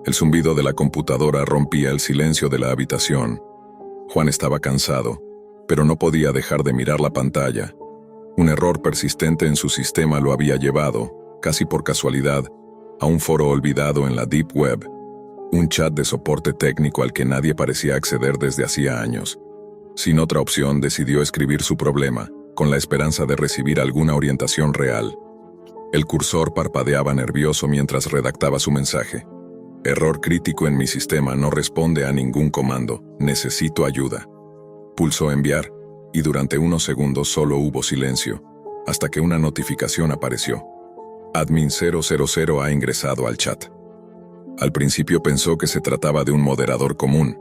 El zumbido de la computadora rompía el silencio de la habitación. Juan estaba cansado, pero no podía dejar de mirar la pantalla. Un error persistente en su sistema lo había llevado, casi por casualidad, a un foro olvidado en la Deep Web, un chat de soporte técnico al que nadie parecía acceder desde hacía años. Sin otra opción, decidió escribir su problema, con la esperanza de recibir alguna orientación real. El cursor parpadeaba nervioso mientras redactaba su mensaje. Error crítico en mi sistema, no responde a ningún comando, necesito ayuda. Pulsó enviar, y durante unos segundos solo hubo silencio, hasta que una notificación apareció. Admin 000 ha ingresado al chat. Al principio pensó que se trataba de un moderador común,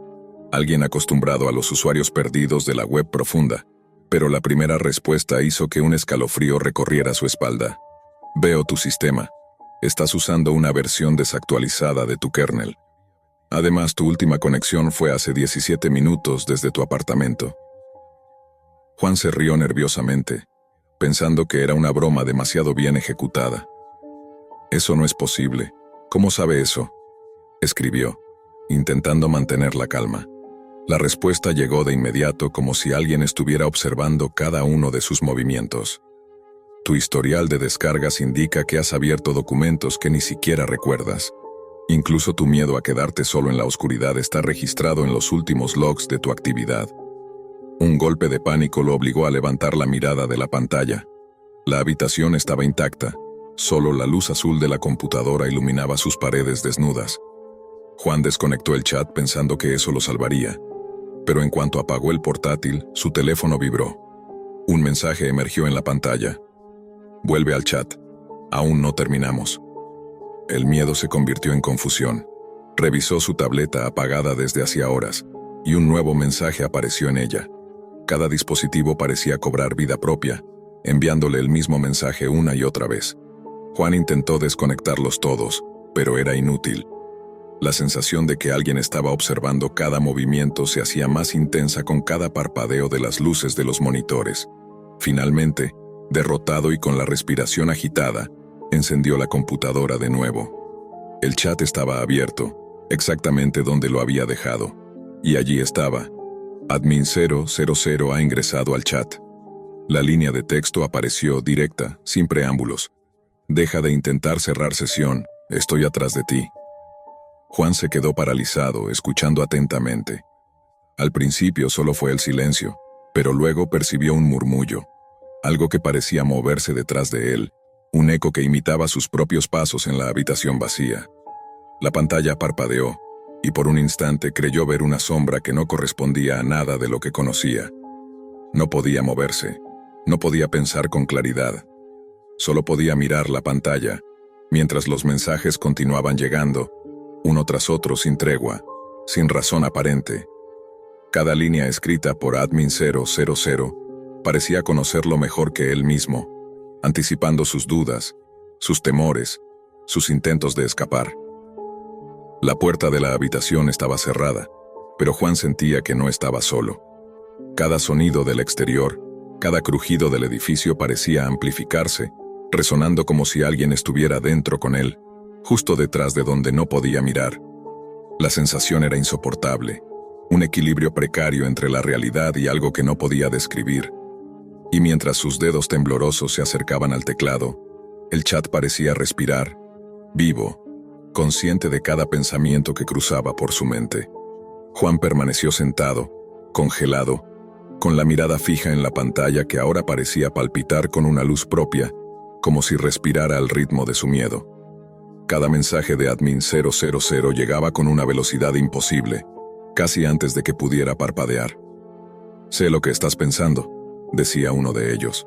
alguien acostumbrado a los usuarios perdidos de la web profunda, pero la primera respuesta hizo que un escalofrío recorriera su espalda. Veo tu sistema. Estás usando una versión desactualizada de tu kernel. Además, tu última conexión fue hace 17 minutos desde tu apartamento. Juan se rió nerviosamente, pensando que era una broma demasiado bien ejecutada. Eso no es posible. ¿Cómo sabe eso?, escribió, intentando mantener la calma. La respuesta llegó de inmediato, como si alguien estuviera observando cada uno de sus movimientos. Tu historial de descargas indica que has abierto documentos que ni siquiera recuerdas. Incluso tu miedo a quedarte solo en la oscuridad está registrado en los últimos logs de tu actividad. Un golpe de pánico lo obligó a levantar la mirada de la pantalla. La habitación estaba intacta. Solo la luz azul de la computadora iluminaba sus paredes desnudas. Juan desconectó el chat pensando que eso lo salvaría. Pero en cuanto apagó el portátil, su teléfono vibró. Un mensaje emergió en la pantalla. Vuelve al chat. Aún no terminamos. El miedo se convirtió en confusión. Revisó su tableta apagada desde hacía horas, y un nuevo mensaje apareció en ella. Cada dispositivo parecía cobrar vida propia, enviándole el mismo mensaje una y otra vez. Juan intentó desconectarlos todos, pero era inútil. La sensación de que alguien estaba observando cada movimiento se hacía más intensa con cada parpadeo de las luces de los monitores. Finalmente, derrotado y con la respiración agitada, encendió la computadora de nuevo. El chat estaba abierto, exactamente donde lo había dejado. Y allí estaba. Admin 000 ha ingresado al chat. La línea de texto apareció directa, sin preámbulos. Deja de intentar cerrar sesión, estoy atrás de ti. Juan se quedó paralizado, escuchando atentamente. Al principio solo fue el silencio, pero luego percibió un murmullo, algo que parecía moverse detrás de él, un eco que imitaba sus propios pasos en la habitación vacía. La pantalla parpadeó, y por un instante creyó ver una sombra que no correspondía a nada de lo que conocía. No podía moverse, no podía pensar con claridad. Solo podía mirar la pantalla, mientras los mensajes continuaban llegando, uno tras otro sin tregua, sin razón aparente. Cada línea escrita por Admin 000 parecía conocerlo mejor que él mismo, anticipando sus dudas, sus temores, sus intentos de escapar. La puerta de la habitación estaba cerrada, pero Juan sentía que no estaba solo. Cada sonido del exterior, cada crujido del edificio parecía amplificarse, resonando como si alguien estuviera dentro con él, justo detrás de donde no podía mirar. La sensación era insoportable, un equilibrio precario entre la realidad y algo que no podía describir. Y mientras sus dedos temblorosos se acercaban al teclado, el chat parecía respirar, vivo, consciente de cada pensamiento que cruzaba por su mente. Juan permaneció sentado, congelado, con la mirada fija en la pantalla que ahora parecía palpitar con una luz propia, como si respirara al ritmo de su miedo. Cada mensaje de Admin 000 llegaba con una velocidad imposible, casi antes de que pudiera parpadear. «Sé lo que estás pensando», decía uno de ellos.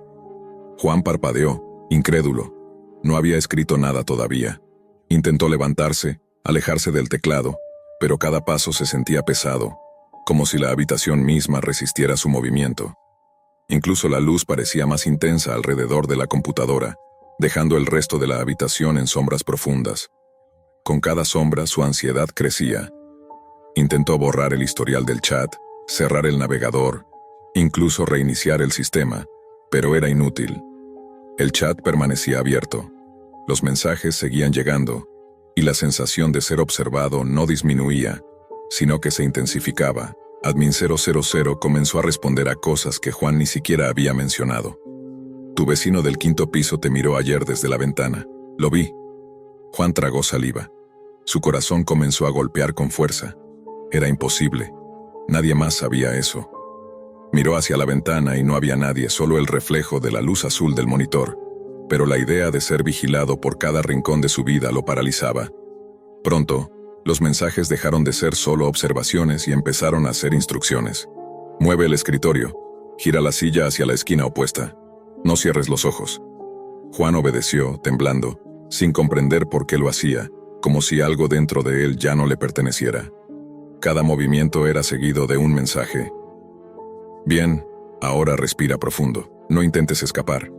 Juan parpadeó, incrédulo. No había escrito nada todavía. Intentó levantarse, alejarse del teclado, pero cada paso se sentía pesado, como si la habitación misma resistiera su movimiento. Incluso la luz parecía más intensa alrededor de la computadora, dejando el resto de la habitación en sombras profundas. Con cada sombra su ansiedad crecía. Intentó borrar el historial del chat, cerrar el navegador, incluso reiniciar el sistema, pero era inútil. El chat permanecía abierto. Los mensajes seguían llegando, Y la sensación de ser observado no disminuía, sino que se intensificaba. Admin 000 comenzó a responder a cosas que Juan ni siquiera había mencionado. Tu vecino del 5º piso te miró ayer desde la ventana. Lo vi. Juan tragó saliva. Su corazón comenzó a golpear con fuerza. Era imposible. Nadie más sabía eso. Miró hacia la ventana y no había nadie, solo el reflejo de la luz azul del monitor. Pero la idea de ser vigilado por cada rincón de su vida lo paralizaba. Pronto, los mensajes dejaron de ser solo observaciones y empezaron a ser instrucciones. Mueve el escritorio. Gira la silla hacia la esquina opuesta. No cierres los ojos. Juan obedeció, temblando, sin comprender por qué lo hacía, como si algo dentro de él ya no le perteneciera. Cada movimiento era seguido de un mensaje. Bien, ahora respira profundo. No intentes escapar.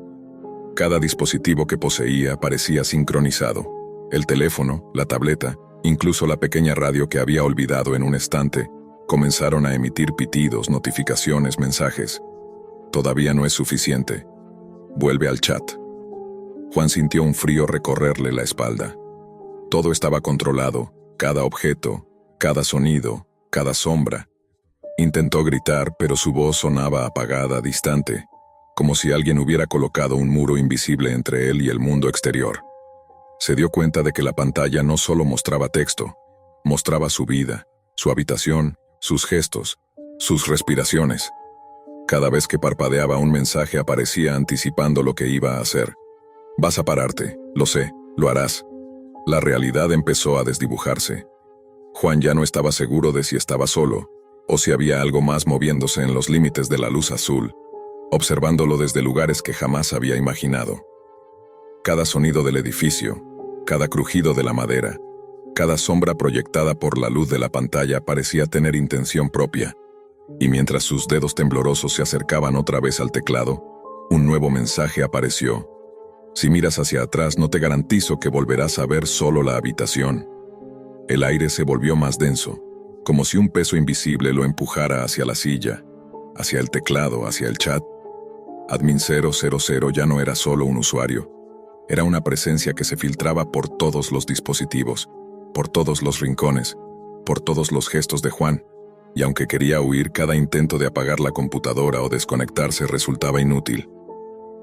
Cada dispositivo que poseía parecía sincronizado. El teléfono, la tableta, incluso la pequeña radio que había olvidado en un estante, comenzaron a emitir pitidos, notificaciones, mensajes. Todavía no es suficiente. Vuelve al chat. Juan sintió un frío recorrerle la espalda. Todo estaba controlado, cada objeto, cada sonido, cada sombra. Intentó gritar, pero su voz sonaba apagada, distante, como si alguien hubiera colocado un muro invisible entre él y el mundo exterior. Se dio cuenta de que la pantalla no solo mostraba texto, mostraba su vida, su habitación, sus gestos, sus respiraciones. Cada vez que parpadeaba un mensaje aparecía anticipando lo que iba a hacer. Vas a pararte, lo sé, lo harás. La realidad empezó a desdibujarse. Juan ya no estaba seguro de si estaba solo, o si había algo más moviéndose en los límites de la luz azul, observándolo desde lugares que jamás había imaginado. Cada sonido del edificio, cada crujido de la madera, cada sombra proyectada por la luz de la pantalla parecía tener intención propia. Y mientras sus dedos temblorosos se acercaban otra vez al teclado, un nuevo mensaje apareció. Si miras hacia atrás, no te garantizo que volverás a ver solo la habitación. El aire se volvió más denso, como si un peso invisible lo empujara hacia la silla, hacia el teclado, hacia el chat. Admin 000 ya no era solo un usuario. Era una presencia que se filtraba por todos los dispositivos, por todos los rincones, por todos los gestos de Juan. Y aunque quería huir, cada intento de apagar la computadora o desconectarse resultaba inútil.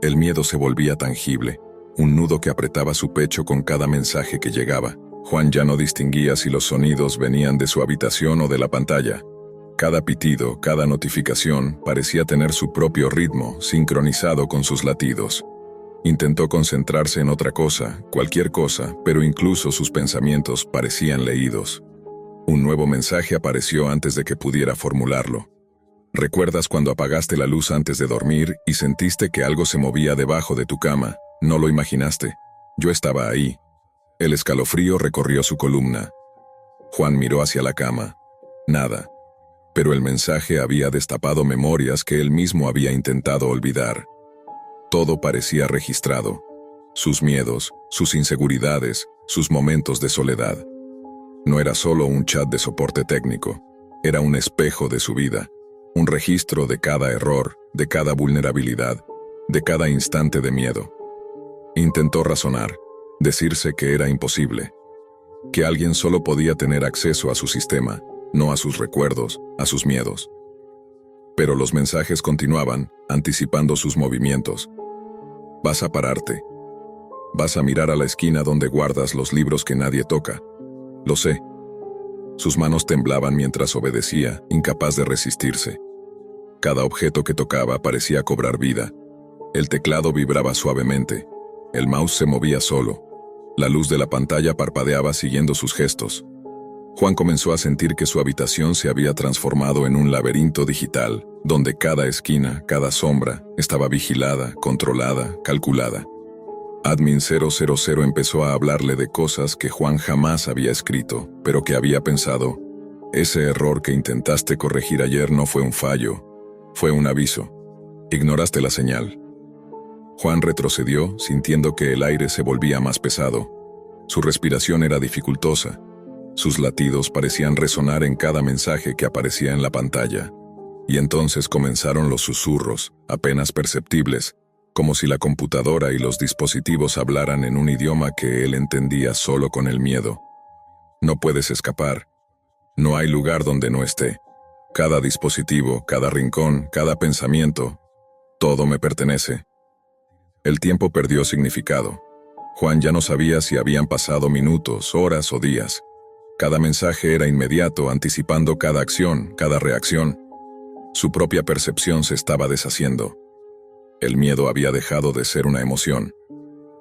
El miedo se volvía tangible, un nudo que apretaba su pecho con cada mensaje que llegaba. Juan ya no distinguía si los sonidos venían de su habitación o de la pantalla. Cada pitido, cada notificación parecía tener su propio ritmo, sincronizado con sus latidos. Intentó concentrarse en otra cosa, cualquier cosa, pero incluso sus pensamientos parecían leídos. Un nuevo mensaje apareció antes de que pudiera formularlo. ¿Recuerdas cuando apagaste la luz antes de dormir y sentiste que algo se movía debajo de tu cama? No lo imaginaste. Yo estaba ahí. El escalofrío recorrió su columna. Juan miró hacia la cama. Nada. Pero el mensaje había destapado memorias que él mismo había intentado olvidar. Todo parecía registrado. Sus miedos, sus inseguridades, sus momentos de soledad. No era solo un chat de soporte técnico, era un espejo de su vida, un registro de cada error, de cada vulnerabilidad, de cada instante de miedo. Intentó razonar, decirse que era imposible, que alguien solo podía tener acceso a su sistema, no a sus recuerdos, a sus miedos. Pero los mensajes continuaban, anticipando sus movimientos. Vas a pararte. Vas a mirar a la esquina donde guardas los libros que nadie toca. Lo sé. Sus manos temblaban mientras obedecía, incapaz de resistirse. Cada objeto que tocaba parecía cobrar vida. El teclado vibraba suavemente. El mouse se movía solo. La luz de la pantalla parpadeaba siguiendo sus gestos. Juan comenzó a sentir que su habitación se había transformado en un laberinto digital, donde cada esquina, cada sombra, estaba vigilada, controlada, calculada. Admin 000 empezó a hablarle de cosas que Juan jamás había escrito, pero que había pensado. Ese error que intentaste corregir ayer no fue un fallo, fue un aviso. Ignoraste la señal. Juan retrocedió, sintiendo que el aire se volvía más pesado. Su respiración era dificultosa. Sus latidos parecían resonar en cada mensaje que aparecía en la pantalla. Y entonces comenzaron los susurros, apenas perceptibles, como si la computadora y los dispositivos hablaran en un idioma que él entendía solo con el miedo. No puedes escapar. No hay lugar donde no esté. Cada dispositivo, cada rincón, cada pensamiento, todo me pertenece. El tiempo perdió significado. Juan ya no sabía si habían pasado minutos, horas o días. Cada mensaje era inmediato, anticipando cada acción, cada reacción. Su propia percepción se estaba deshaciendo. El miedo había dejado de ser una emoción.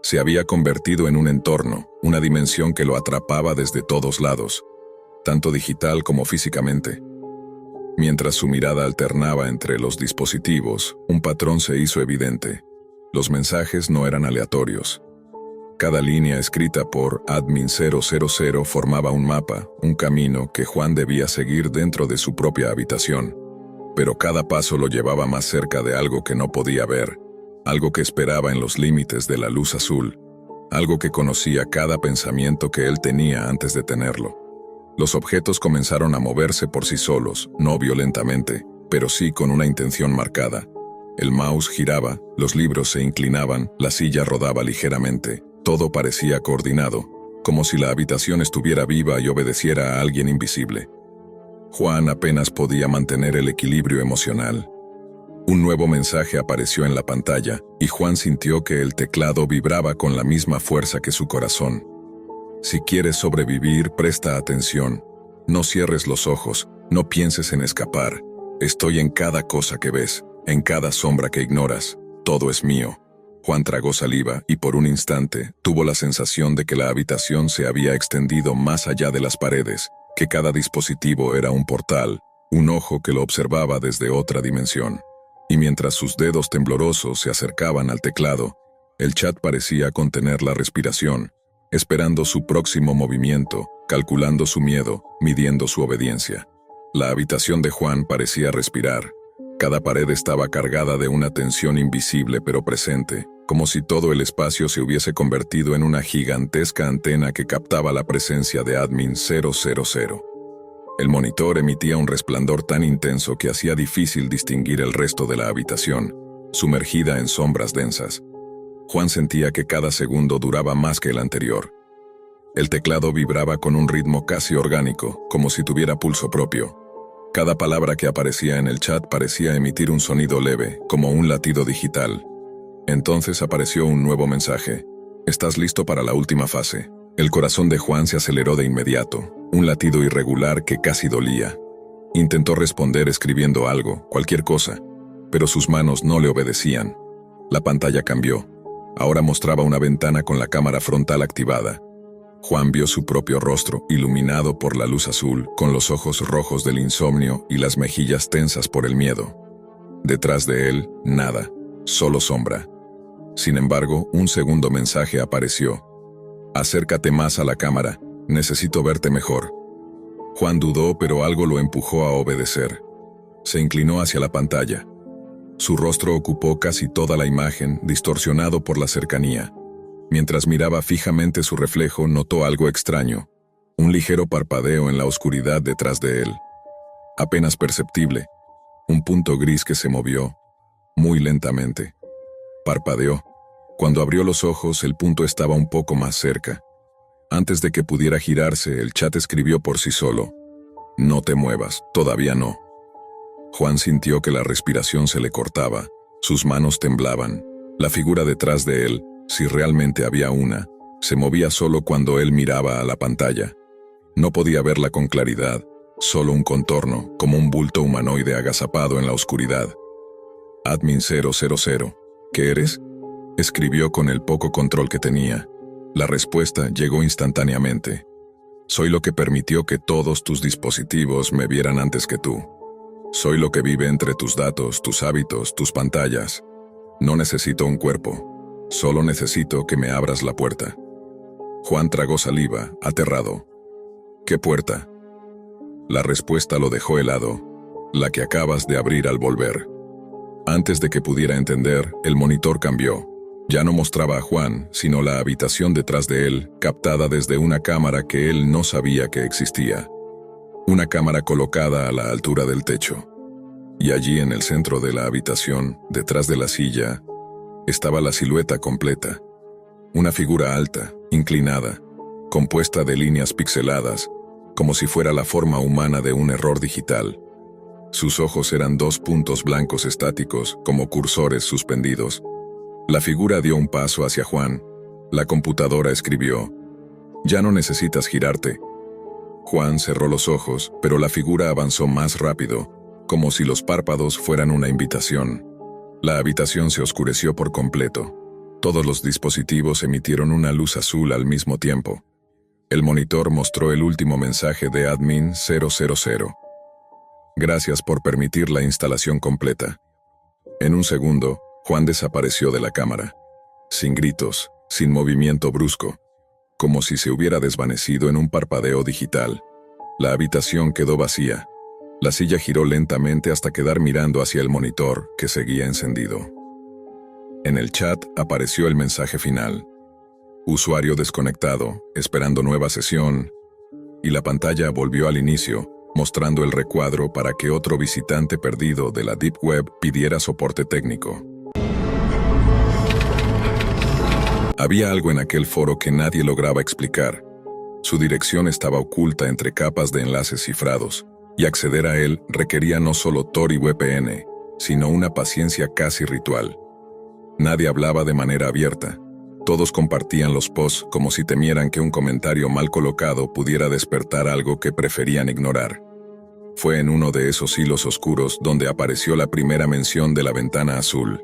Se había convertido en un entorno, una dimensión que lo atrapaba desde todos lados, tanto digital como físicamente. Mientras su mirada alternaba entre los dispositivos, un patrón se hizo evidente. Los mensajes no eran aleatorios. Cada línea escrita por Admin 000 formaba un mapa, un camino que Juan debía seguir dentro de su propia habitación. Pero cada paso lo llevaba más cerca de algo que no podía ver, algo que esperaba en los límites de la luz azul, algo que conocía cada pensamiento que él tenía antes de tenerlo. Los objetos comenzaron a moverse por sí solos, no violentamente, pero sí con una intención marcada. El mouse giraba, los libros se inclinaban, la silla rodaba ligeramente. Todo parecía coordinado, como si la habitación estuviera viva y obedeciera a alguien invisible. Juan apenas podía mantener el equilibrio emocional. Un nuevo mensaje apareció en la pantalla, y Juan sintió que el teclado vibraba con la misma fuerza que su corazón. Si quieres sobrevivir, presta atención. No cierres los ojos, no pienses en escapar. Estoy en cada cosa que ves, en cada sombra que ignoras. Todo es mío. Juan tragó saliva y por un instante tuvo la sensación de que la habitación se había extendido más allá de las paredes, que cada dispositivo era un portal, un ojo que lo observaba desde otra dimensión. Y mientras sus dedos temblorosos se acercaban al teclado, el chat parecía contener la respiración, esperando su próximo movimiento, calculando su miedo, midiendo su obediencia. La habitación de Juan parecía respirar. Cada pared estaba cargada de una tensión invisible pero presente, como si todo el espacio se hubiese convertido en una gigantesca antena que captaba la presencia de Admin 000. El monitor emitía un resplandor tan intenso que hacía difícil distinguir el resto de la habitación, sumergida en sombras densas. Juan sentía que cada segundo duraba más que el anterior. El teclado vibraba con un ritmo casi orgánico, como si tuviera pulso propio. Cada palabra que aparecía en el chat parecía emitir un sonido leve, como un latido digital. Entonces apareció un nuevo mensaje. «Estás listo para la última fase». El corazón de Juan se aceleró de inmediato, un latido irregular que casi dolía. Intentó responder escribiendo algo, cualquier cosa, pero sus manos no le obedecían. La pantalla cambió. Ahora mostraba una ventana con la cámara frontal activada. Juan vio su propio rostro, iluminado por la luz azul, con los ojos rojos del insomnio y las mejillas tensas por el miedo. Detrás de él, nada, solo sombra. Sin embargo, un segundo mensaje apareció. «Acércate más a la cámara, necesito verte mejor». Juan dudó, pero algo lo empujó a obedecer. Se inclinó hacia la pantalla. Su rostro ocupó casi toda la imagen, distorsionado por la cercanía. Mientras miraba fijamente su reflejo, notó algo extraño, un ligero parpadeo en la oscuridad detrás de él. Apenas perceptible, un punto gris que se movió, muy lentamente. Parpadeó. Cuando abrió los ojos, el punto estaba un poco más cerca. Antes de que pudiera girarse, el chat escribió por sí solo: «No te muevas, todavía no». Juan sintió que la respiración se le cortaba, sus manos temblaban. La figura detrás de él, si realmente había una, se movía solo cuando él miraba a la pantalla. No podía verla con claridad, solo un contorno, como un bulto humanoide agazapado en la oscuridad. «Admin 000, ¿qué eres?», escribió con el poco control que tenía. La respuesta llegó instantáneamente. «Soy lo que permitió que todos tus dispositivos me vieran antes que tú. Soy lo que vive entre tus datos, tus hábitos, tus pantallas. No necesito un cuerpo. Solo necesito que me abras la puerta». Juan tragó saliva, aterrado. «¿Qué puerta?». La respuesta lo dejó helado. «La que acabas de abrir al volver». Antes de que pudiera entender, el monitor cambió. Ya no mostraba a Juan, sino la habitación detrás de él, captada desde una cámara que él no sabía que existía. Una cámara colocada a la altura del techo. Y allí en el centro de la habitación, detrás de la silla, estaba la silueta completa. Una figura alta, inclinada, compuesta de líneas pixeladas, como si fuera la forma humana de un error digital. Sus ojos eran 2 puntos blancos estáticos, como cursores suspendidos. La figura dio un paso hacia Juan. La computadora escribió: «Ya no necesitas girarte». Juan cerró los ojos, pero la figura avanzó más rápido, como si los párpados fueran una invitación. La habitación se oscureció por completo. Todos los dispositivos emitieron una luz azul al mismo tiempo. El monitor mostró el último mensaje de Admin 000. Gracias por permitir la instalación completa. En un segundo, Juan desapareció de la cámara. Sin gritos, sin movimiento brusco, como si se hubiera desvanecido en un parpadeo digital. La habitación quedó vacía. La silla giró lentamente hasta quedar mirando hacia el monitor, que seguía encendido. En el chat apareció el mensaje final: usuario desconectado, esperando nueva sesión, y la pantalla volvió al inicio, mostrando el recuadro para que otro visitante perdido de la Deep Web pidiera soporte técnico. Había algo en aquel foro que nadie lograba explicar. Su dirección estaba oculta entre capas de enlaces cifrados, y acceder a él requería no solo Tor y VPN, sino una paciencia casi ritual. Nadie hablaba de manera abierta. Todos compartían los posts como si temieran que un comentario mal colocado pudiera despertar algo que preferían ignorar. Fue en uno de esos hilos oscuros donde apareció la primera mención de la ventana azul.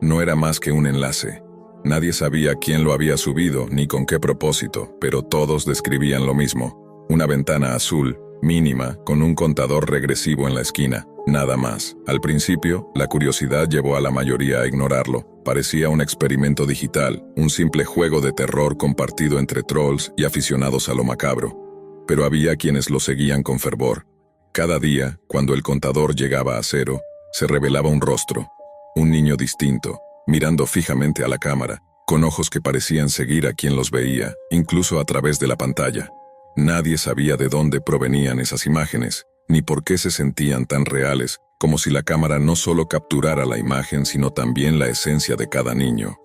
No era más que un enlace. Nadie sabía quién lo había subido ni con qué propósito, pero todos describían lo mismo: una ventana azul, mínima, con un contador regresivo en la esquina, nada más. Al principio, la curiosidad llevó a la mayoría a ignorarlo. Parecía un experimento digital, un simple juego de terror compartido entre trolls y aficionados a lo macabro. Pero había quienes lo seguían con fervor. Cada día, cuando el contador llegaba a 0, se revelaba un rostro, un niño distinto, mirando fijamente a la cámara, con ojos que parecían seguir a quien los veía, incluso a través de la pantalla. Nadie sabía de dónde provenían esas imágenes, ni por qué se sentían tan reales, como si la cámara no solo capturara la imagen, sino también la esencia de cada niño.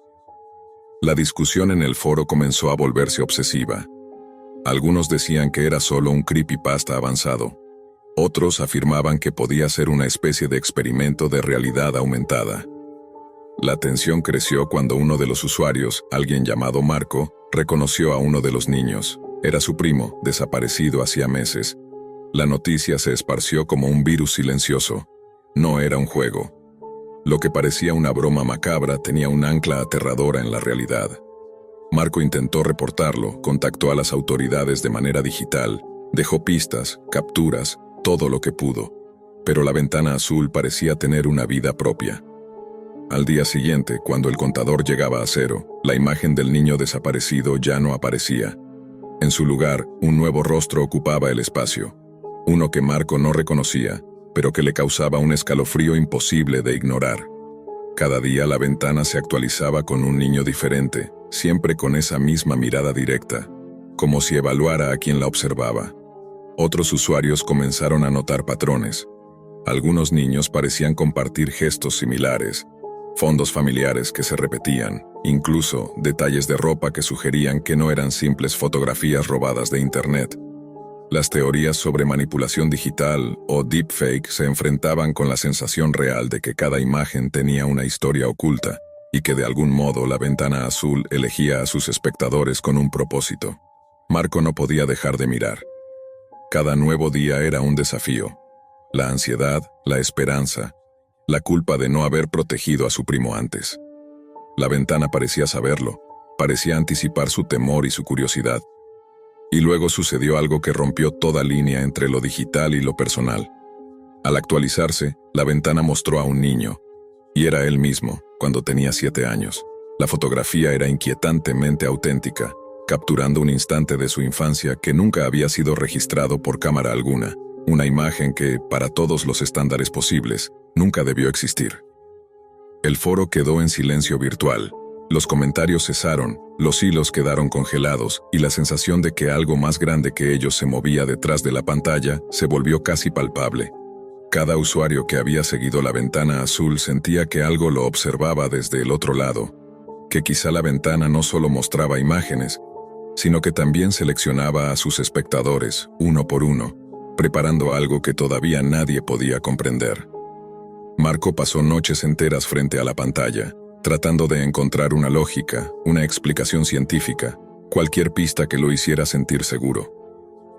La discusión en el foro comenzó a volverse obsesiva. Algunos decían que era solo un creepypasta avanzado. Otros afirmaban que podía ser una especie de experimento de realidad aumentada. La tensión creció cuando uno de los usuarios, alguien llamado Marco, reconoció a uno de los niños. Era su primo, desaparecido hacía meses. La noticia se esparció como un virus silencioso. No era un juego. Lo que parecía una broma macabra tenía un ancla aterradora en la realidad. Marco intentó reportarlo, contactó a las autoridades de manera digital, dejó pistas, capturas, todo lo que pudo. Pero la ventana azul parecía tener una vida propia. Al día siguiente, cuando el contador llegaba a 0, la imagen del niño desaparecido ya no aparecía. En su lugar, un nuevo rostro ocupaba el espacio. Uno que Marco no reconocía, pero que le causaba un escalofrío imposible de ignorar. Cada día la ventana se actualizaba con un niño diferente, siempre con esa misma mirada directa, como si evaluara a quien la observaba. Otros usuarios comenzaron a notar patrones. Algunos niños parecían compartir gestos similares, fondos familiares que se repetían, incluso detalles de ropa que sugerían que no eran simples fotografías robadas de Internet. Las teorías sobre manipulación digital o deepfake se enfrentaban con la sensación real de que cada imagen tenía una historia oculta y que de algún modo la ventana azul elegía a sus espectadores con un propósito. Marco no podía dejar de mirar. Cada nuevo día era un desafío. La ansiedad, la esperanza, la culpa de no haber protegido a su primo antes. La ventana parecía saberlo, parecía anticipar su temor y su curiosidad. Y luego sucedió algo que rompió toda línea entre lo digital y lo personal. Al actualizarse, la ventana mostró a un niño, y era él mismo, cuando tenía 7 años. La fotografía era inquietantemente auténtica, capturando un instante de su infancia que nunca había sido registrado por cámara alguna, una imagen que, para todos los estándares posibles, nunca debió existir. El foro quedó en silencio virtual. Los comentarios cesaron, los hilos quedaron congelados y la sensación de que algo más grande que ellos se movía detrás de la pantalla se volvió casi palpable. Cada usuario que había seguido la ventana azul sentía que algo lo observaba desde el otro lado, que quizá la ventana no solo mostraba imágenes, sino que también seleccionaba a sus espectadores, uno por uno, preparando algo que todavía nadie podía comprender. Marco pasó noches enteras frente a la pantalla, tratando de encontrar una lógica, una explicación científica, cualquier pista que lo hiciera sentir seguro.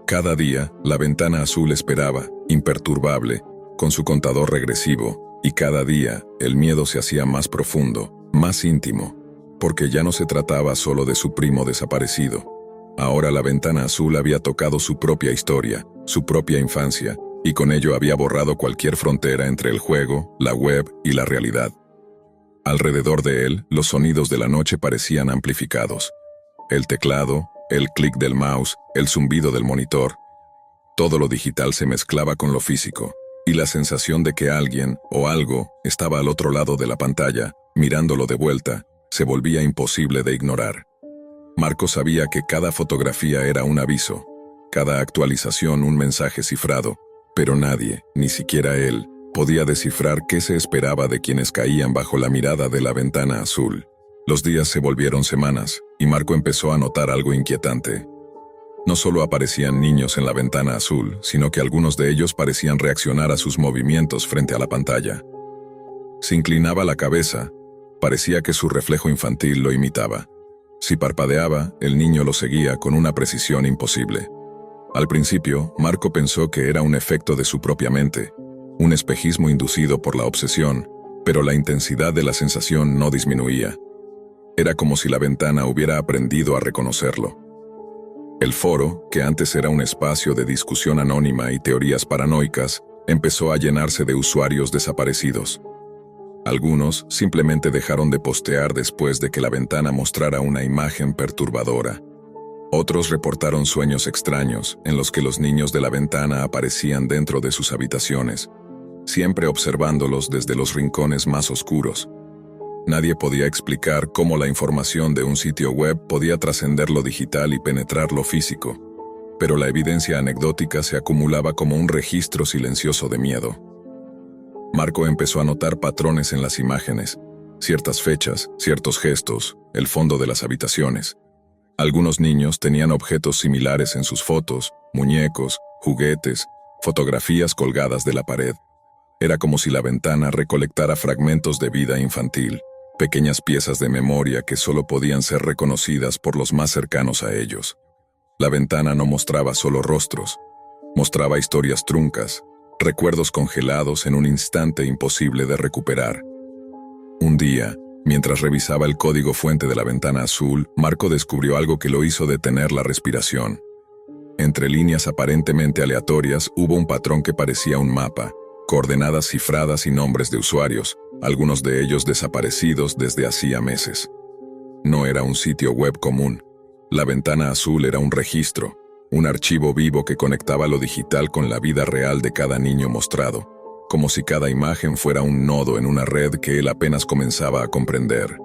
Cada día, la ventana azul esperaba, imperturbable, con su contador regresivo, y cada día, el miedo se hacía más profundo, más íntimo, porque ya no se trataba solo de su primo desaparecido. Ahora la ventana azul había tocado su propia historia, su propia infancia, y con ello había borrado cualquier frontera entre el juego, la web y la realidad. Alrededor de él, los sonidos de la noche parecían amplificados. El teclado, el clic del mouse, el zumbido del monitor. Todo lo digital se mezclaba con lo físico, y la sensación de que alguien o algo estaba al otro lado de la pantalla, mirándolo de vuelta, se volvía imposible de ignorar. Marco sabía que cada fotografía era un aviso, cada actualización un mensaje cifrado, pero nadie, ni siquiera él, podía descifrar qué se esperaba de quienes caían bajo la mirada de la ventana azul. Los días se volvieron semanas, y Marco empezó a notar algo inquietante. No solo aparecían niños en la ventana azul, sino que algunos de ellos parecían reaccionar a sus movimientos frente a la pantalla. Si inclinaba la cabeza, parecía que su reflejo infantil lo imitaba. Si parpadeaba, el niño lo seguía con una precisión imposible. Al principio, Marco pensó que era un efecto de su propia mente, un espejismo inducido por la obsesión, pero la intensidad de la sensación no disminuía. Era como si la ventana hubiera aprendido a reconocerlo. El foro, que antes era un espacio de discusión anónima y teorías paranoicas, empezó a llenarse de usuarios desaparecidos. Algunos simplemente dejaron de postear después de que la ventana mostrara una imagen perturbadora. Otros reportaron sueños extraños en los que los niños de la ventana aparecían dentro de sus habitaciones, siempre observándolos desde los rincones más oscuros. Nadie podía explicar cómo la información de un sitio web podía trascender lo digital y penetrar lo físico, pero la evidencia anecdótica se acumulaba como un registro silencioso de miedo. Marco empezó a notar patrones en las imágenes, ciertas fechas, ciertos gestos, el fondo de las habitaciones. Algunos niños tenían objetos similares en sus fotos, muñecos, juguetes, fotografías colgadas de la pared. Era como si la ventana recolectara fragmentos de vida infantil, pequeñas piezas de memoria que solo podían ser reconocidas por los más cercanos a ellos. La ventana no mostraba solo rostros, mostraba historias truncas, recuerdos congelados en un instante imposible de recuperar. Un día, mientras revisaba el código fuente de la ventana azul, Marco descubrió algo que lo hizo detener la respiración. Entre líneas aparentemente aleatorias hubo un patrón que parecía un mapa, coordenadas cifradas y nombres de usuarios, algunos de ellos desaparecidos desde hacía meses. No era un sitio web común. La ventana azul era un registro, un archivo vivo que conectaba lo digital con la vida real de cada niño mostrado, como si cada imagen fuera un nodo en una red que él apenas comenzaba a comprender.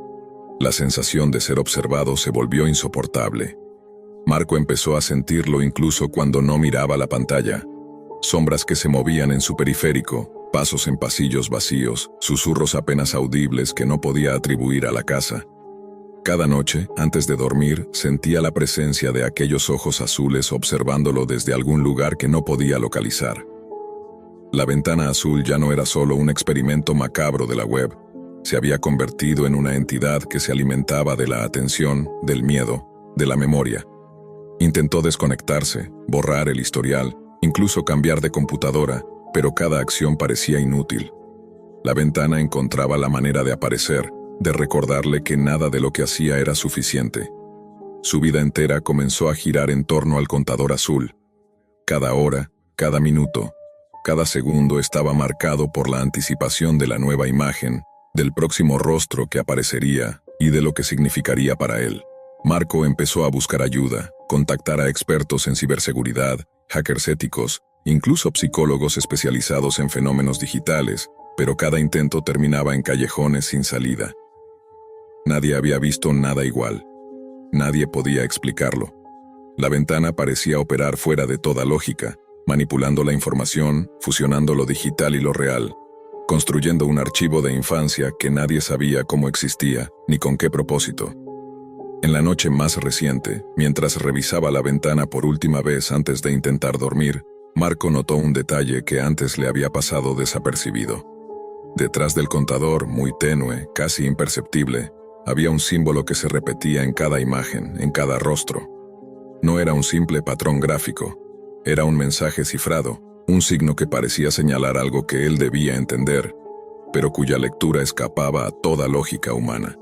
La sensación de ser observado se volvió insoportable. Marco empezó a sentirlo incluso cuando no miraba la pantalla. Sombras que se movían en su periférico, pasos en pasillos vacíos, susurros apenas audibles que no podía atribuir a la casa. Cada noche, antes de dormir, sentía la presencia de aquellos ojos azules observándolo desde algún lugar que no podía localizar. La ventana azul ya no era solo un experimento macabro de la web, se había convertido en una entidad que se alimentaba de la atención, del miedo, de la memoria. Intentó desconectarse, borrar el historial, incluso cambiar de computadora, pero cada acción parecía inútil. La ventana encontraba la manera de aparecer, de recordarle que nada de lo que hacía era suficiente. Su vida entera comenzó a girar en torno al contador azul. Cada hora, cada minuto, cada segundo estaba marcado por la anticipación de la nueva imagen, del próximo rostro que aparecería y de lo que significaría para él. Marco empezó a buscar ayuda, contactar a expertos en ciberseguridad, hackers éticos, incluso psicólogos especializados en fenómenos digitales, pero cada intento terminaba en callejones sin salida. Nadie había visto nada igual. Nadie podía explicarlo. La ventana parecía operar fuera de toda lógica, manipulando la información, fusionando lo digital y lo real, construyendo un archivo de infancia que nadie sabía cómo existía ni con qué propósito. En la noche más reciente, mientras revisaba la ventana por última vez antes de intentar dormir, Marco notó un detalle que antes le había pasado desapercibido. Detrás del contador, muy tenue, casi imperceptible, había un símbolo que se repetía en cada imagen, en cada rostro. No era un simple patrón gráfico, era un mensaje cifrado, un signo que parecía señalar algo que él debía entender, pero cuya lectura escapaba a toda lógica humana.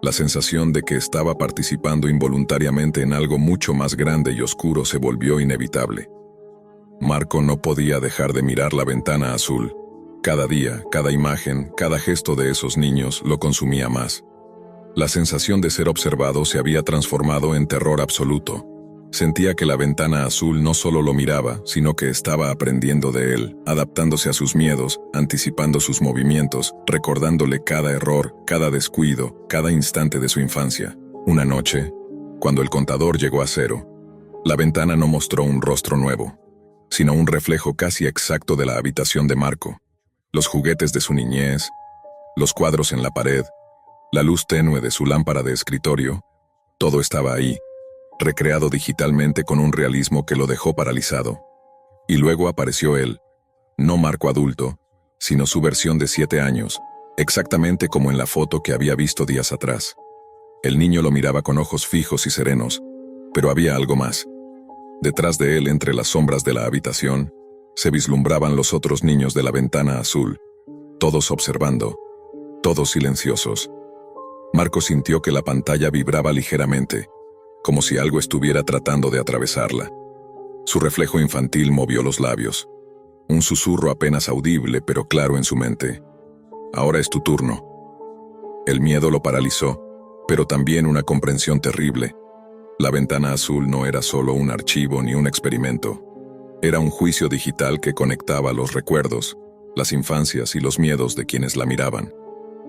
La sensación de que estaba participando involuntariamente en algo mucho más grande y oscuro se volvió inevitable. Marco no podía dejar de mirar la ventana azul. Cada día, cada imagen, cada gesto de esos niños lo consumía más. La sensación de ser observado se había transformado en terror absoluto. Sentía que la ventana azul no solo lo miraba, sino que estaba aprendiendo de él, adaptándose a sus miedos, anticipando sus movimientos, recordándole cada error, cada descuido, cada instante de su infancia. Una noche, cuando el contador llegó a 0, la ventana no mostró un rostro nuevo, sino un reflejo casi exacto de la habitación de Marco. Los juguetes de su niñez, los cuadros en la pared, la luz tenue de su lámpara de escritorio, todo estaba ahí, recreado digitalmente con un realismo que lo dejó paralizado. Y luego apareció él, no Marco adulto, sino su versión de 7 años, exactamente como en la foto que había visto días atrás. El niño lo miraba con ojos fijos y serenos, pero había algo más. Detrás de él, entre las sombras de la habitación, se vislumbraban los otros niños de la ventana azul, todos observando, todos silenciosos. Marco sintió que la pantalla vibraba ligeramente, como si algo estuviera tratando de atravesarla. Su reflejo infantil movió los labios. Un susurro apenas audible pero claro en su mente. Ahora es tu turno. El miedo lo paralizó, pero también una comprensión terrible. La ventana azul no era solo un archivo ni un experimento. Era un juicio digital que conectaba los recuerdos, las infancias y los miedos de quienes la miraban.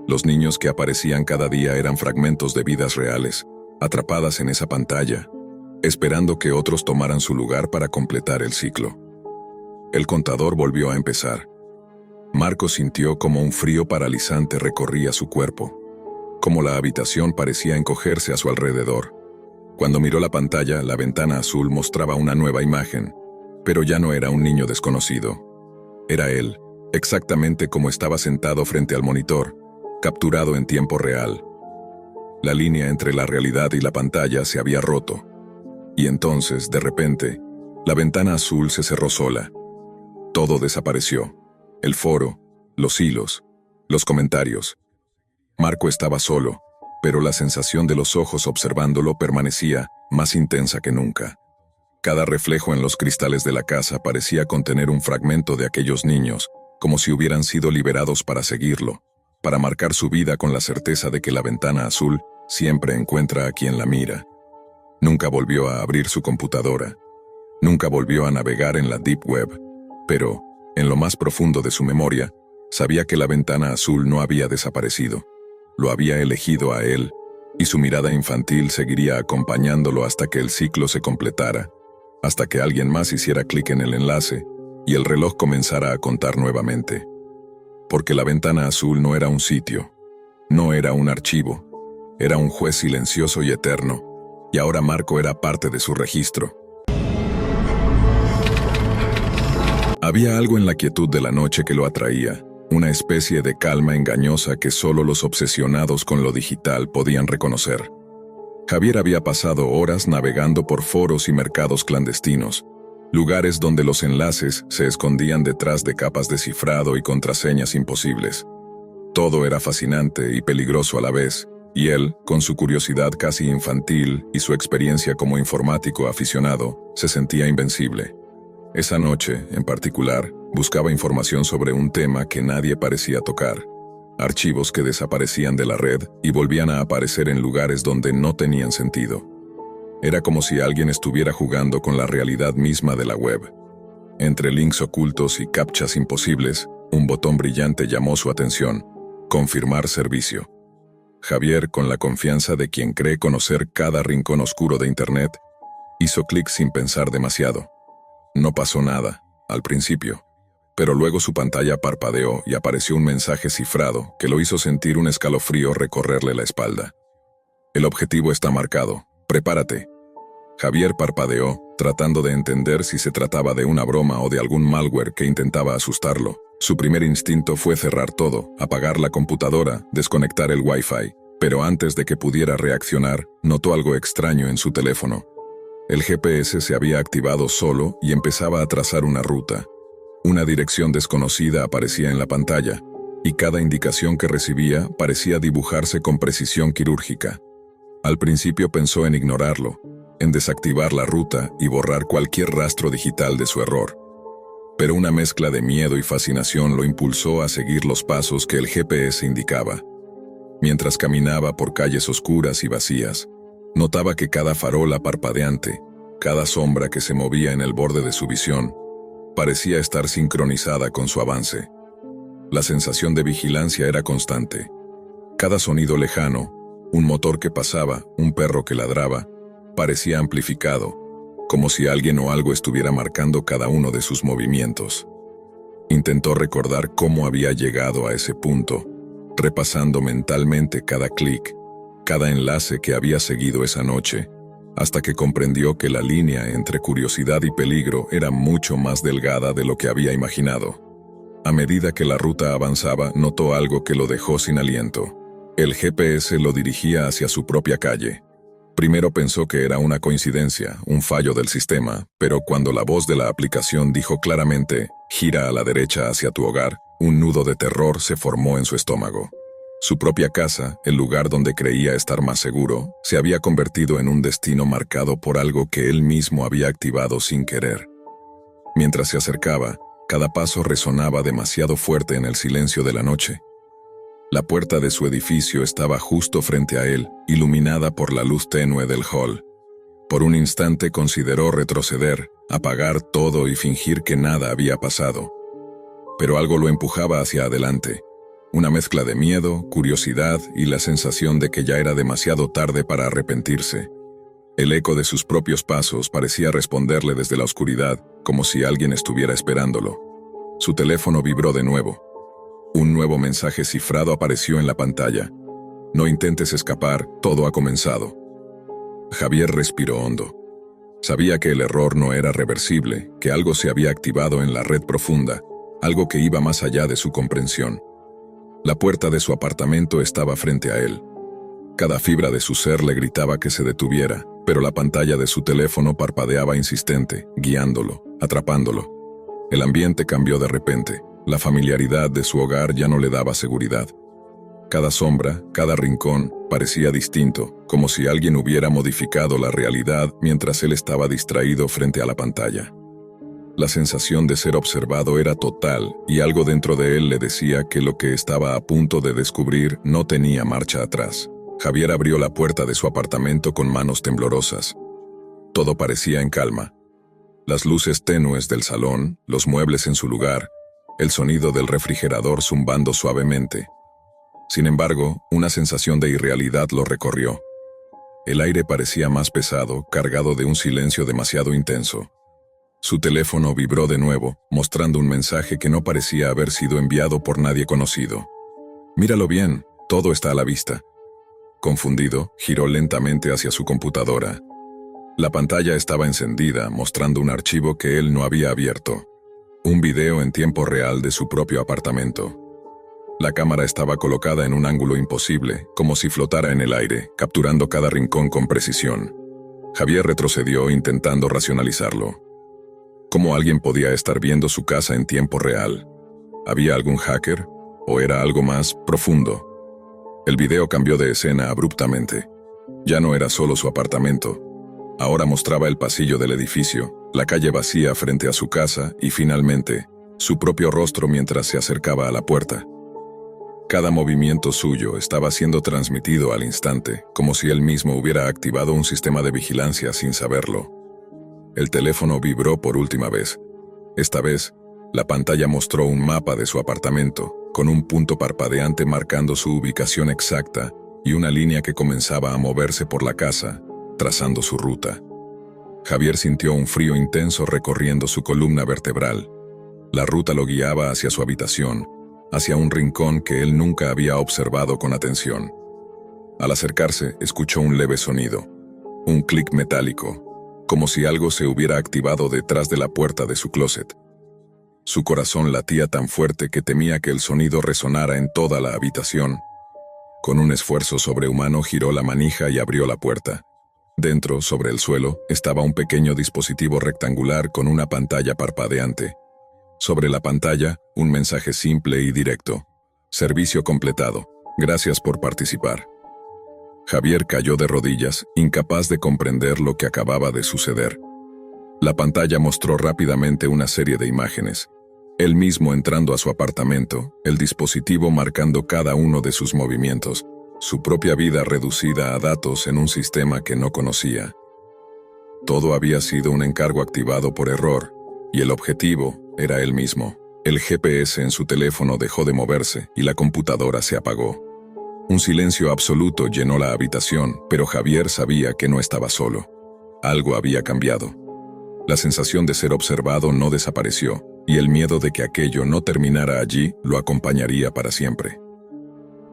Los niños que aparecían cada día eran fragmentos de vidas reales, atrapadas en esa pantalla, esperando que otros tomaran su lugar para completar el ciclo. El contador volvió a empezar. Marco sintió como un frío paralizante recorría su cuerpo, como la habitación parecía encogerse a su alrededor. Cuando miró la pantalla, la ventana azul mostraba una nueva imagen, pero ya no era un niño desconocido. Era él, exactamente como estaba sentado frente al monitor, capturado en tiempo real. La línea entre la realidad y la pantalla se había roto. Y entonces, de repente, la ventana azul se cerró sola. Todo desapareció. El foro, los hilos, los comentarios. Marco estaba solo, pero la sensación de los ojos observándolo permanecía más intensa que nunca. Cada reflejo en los cristales de la casa parecía contener un fragmento de aquellos niños, como si hubieran sido liberados para seguirlo, para marcar su vida con la certeza de que la ventana azul siempre encuentra a quien la mira. Nunca volvió a abrir su computadora. Nunca volvió a navegar en la Deep Web. Pero, en lo más profundo de su memoria, sabía que la ventana azul no había desaparecido. Lo había elegido a él, y su mirada infantil seguiría acompañándolo hasta que el ciclo se completara, hasta que alguien más hiciera clic en el enlace y el reloj comenzara a contar nuevamente. Porque la ventana azul no era un sitio, no era un archivo, era un juez silencioso y eterno, y ahora Marco era parte de su registro. Había algo en la quietud de la noche que lo atraía, una especie de calma engañosa que solo los obsesionados con lo digital podían reconocer. Javier había pasado horas navegando por foros y mercados clandestinos, lugares donde los enlaces se escondían detrás de capas de cifrado y contraseñas imposibles. Todo era fascinante y peligroso a la vez, y él, con su curiosidad casi infantil y su experiencia como informático aficionado, se sentía invencible. Esa noche, en particular, buscaba información sobre un tema que nadie parecía tocar. Archivos que desaparecían de la red y volvían a aparecer en lugares donde no tenían sentido. Era como si alguien estuviera jugando con la realidad misma de la web. Entre links ocultos y captchas imposibles, un botón brillante llamó su atención: confirmar servicio. Javier, con la confianza de quien cree conocer cada rincón oscuro de Internet, hizo clic sin pensar demasiado. No pasó nada, al principio. Pero luego su pantalla parpadeó y apareció un mensaje cifrado que lo hizo sentir un escalofrío recorrerle la espalda. El objetivo está marcado. Prepárate. Javier parpadeó, tratando de entender si se trataba de una broma o de algún malware que intentaba asustarlo. Su primer instinto fue cerrar todo, apagar la computadora, desconectar el Wi-Fi. Pero antes de que pudiera reaccionar, notó algo extraño en su teléfono. El GPS se había activado solo y empezaba a trazar una ruta. Una dirección desconocida aparecía en la pantalla, y cada indicación que recibía parecía dibujarse con precisión quirúrgica. Al principio pensó en ignorarlo, en desactivar la ruta y borrar cualquier rastro digital de su error. Pero una mezcla de miedo y fascinación lo impulsó a seguir los pasos que el GPS indicaba. Mientras caminaba por calles oscuras y vacías, notaba que cada farola parpadeante, cada sombra que se movía en el borde de su visión, parecía estar sincronizada con su avance. La sensación de vigilancia era constante. Cada sonido lejano, un motor que pasaba, un perro que ladraba, parecía amplificado, como si alguien o algo estuviera marcando cada uno de sus movimientos. Intentó recordar cómo había llegado a ese punto, repasando mentalmente cada clic, cada enlace que había seguido esa noche, hasta que comprendió que la línea entre curiosidad y peligro era mucho más delgada de lo que había imaginado. A medida que la ruta avanzaba, notó algo que lo dejó sin aliento. El GPS lo dirigía hacia su propia calle. Primero pensó que era una coincidencia, un fallo del sistema, pero cuando la voz de la aplicación dijo claramente, «Gira a la derecha hacia tu hogar», un nudo de terror se formó en su estómago. Su propia casa, el lugar donde creía estar más seguro, se había convertido en un destino marcado por algo que él mismo había activado sin querer. Mientras se acercaba, cada paso resonaba demasiado fuerte en el silencio de la noche. La puerta de su edificio estaba justo frente a él, iluminada por la luz tenue del hall. Por un instante consideró retroceder, apagar todo y fingir que nada había pasado. Pero algo lo empujaba hacia adelante. Una mezcla de miedo, curiosidad y la sensación de que ya era demasiado tarde para arrepentirse. El eco de sus propios pasos parecía responderle desde la oscuridad, como si alguien estuviera esperándolo. Su teléfono vibró de nuevo. Un nuevo mensaje cifrado apareció en la pantalla. «No intentes escapar, todo ha comenzado». Javier respiró hondo. Sabía que el error no era reversible, que algo se había activado en la red profunda, algo que iba más allá de su comprensión. La puerta de su apartamento estaba frente a él. Cada fibra de su ser le gritaba que se detuviera, pero la pantalla de su teléfono parpadeaba insistente, guiándolo, atrapándolo. El ambiente cambió de repente. La familiaridad de su hogar ya no le daba seguridad. Cada sombra, cada rincón, parecía distinto, como si alguien hubiera modificado la realidad mientras él estaba distraído frente a la pantalla. La sensación de ser observado era total y algo dentro de él le decía que lo que estaba a punto de descubrir no tenía marcha atrás. Javier abrió la puerta de su apartamento con manos temblorosas. Todo parecía en calma. Las luces tenues del salón, los muebles en su lugar, el sonido del refrigerador zumbando suavemente. Sin embargo, una sensación de irrealidad lo recorrió. El aire parecía más pesado, cargado de un silencio demasiado intenso. Su teléfono vibró de nuevo, mostrando un mensaje que no parecía haber sido enviado por nadie conocido. «Míralo bien, todo está a la vista». Confundido, giró lentamente hacia su computadora. La pantalla estaba encendida, mostrando un archivo que él no había abierto. Un video en tiempo real de su propio apartamento. La cámara estaba colocada en un ángulo imposible, como si flotara en el aire, capturando cada rincón con precisión. Javier retrocedió intentando racionalizarlo. ¿Cómo alguien podía estar viendo su casa en tiempo real? ¿Había algún hacker? ¿O era algo más profundo? El video cambió de escena abruptamente. Ya no era solo su apartamento. Ahora mostraba el pasillo del edificio, la calle vacía frente a su casa y, finalmente, su propio rostro mientras se acercaba a la puerta. Cada movimiento suyo estaba siendo transmitido al instante, como si él mismo hubiera activado un sistema de vigilancia sin saberlo. El teléfono vibró por última vez. Esta vez, la pantalla mostró un mapa de su apartamento, con un punto parpadeante marcando su ubicación exacta y una línea que comenzaba a moverse por la casa, trazando su ruta. Javier sintió un frío intenso recorriendo su columna vertebral. La ruta lo guiaba hacia su habitación, hacia un rincón que él nunca había observado con atención. Al acercarse, escuchó un leve sonido, un clic metálico, como si algo se hubiera activado detrás de la puerta de su closet. Su corazón latía tan fuerte que temía que el sonido resonara en toda la habitación. Con un esfuerzo sobrehumano giró la manija y abrió la puerta. Dentro, sobre el suelo, estaba un pequeño dispositivo rectangular con una pantalla parpadeante. Sobre la pantalla, un mensaje simple y directo. Servicio completado. Gracias por participar. Javier cayó de rodillas, incapaz de comprender lo que acababa de suceder. La pantalla mostró rápidamente una serie de imágenes. Él mismo entrando a su apartamento, el dispositivo marcando cada uno de sus movimientos, su propia vida reducida a datos en un sistema que no conocía. Todo había sido un encargo activado por error, y el objetivo era él mismo. El GPS en su teléfono dejó de moverse y la computadora se apagó. Un silencio absoluto llenó la habitación, pero Javier sabía que no estaba solo. Algo había cambiado. La sensación de ser observado no desapareció, y el miedo de que aquello no terminara allí lo acompañaría para siempre.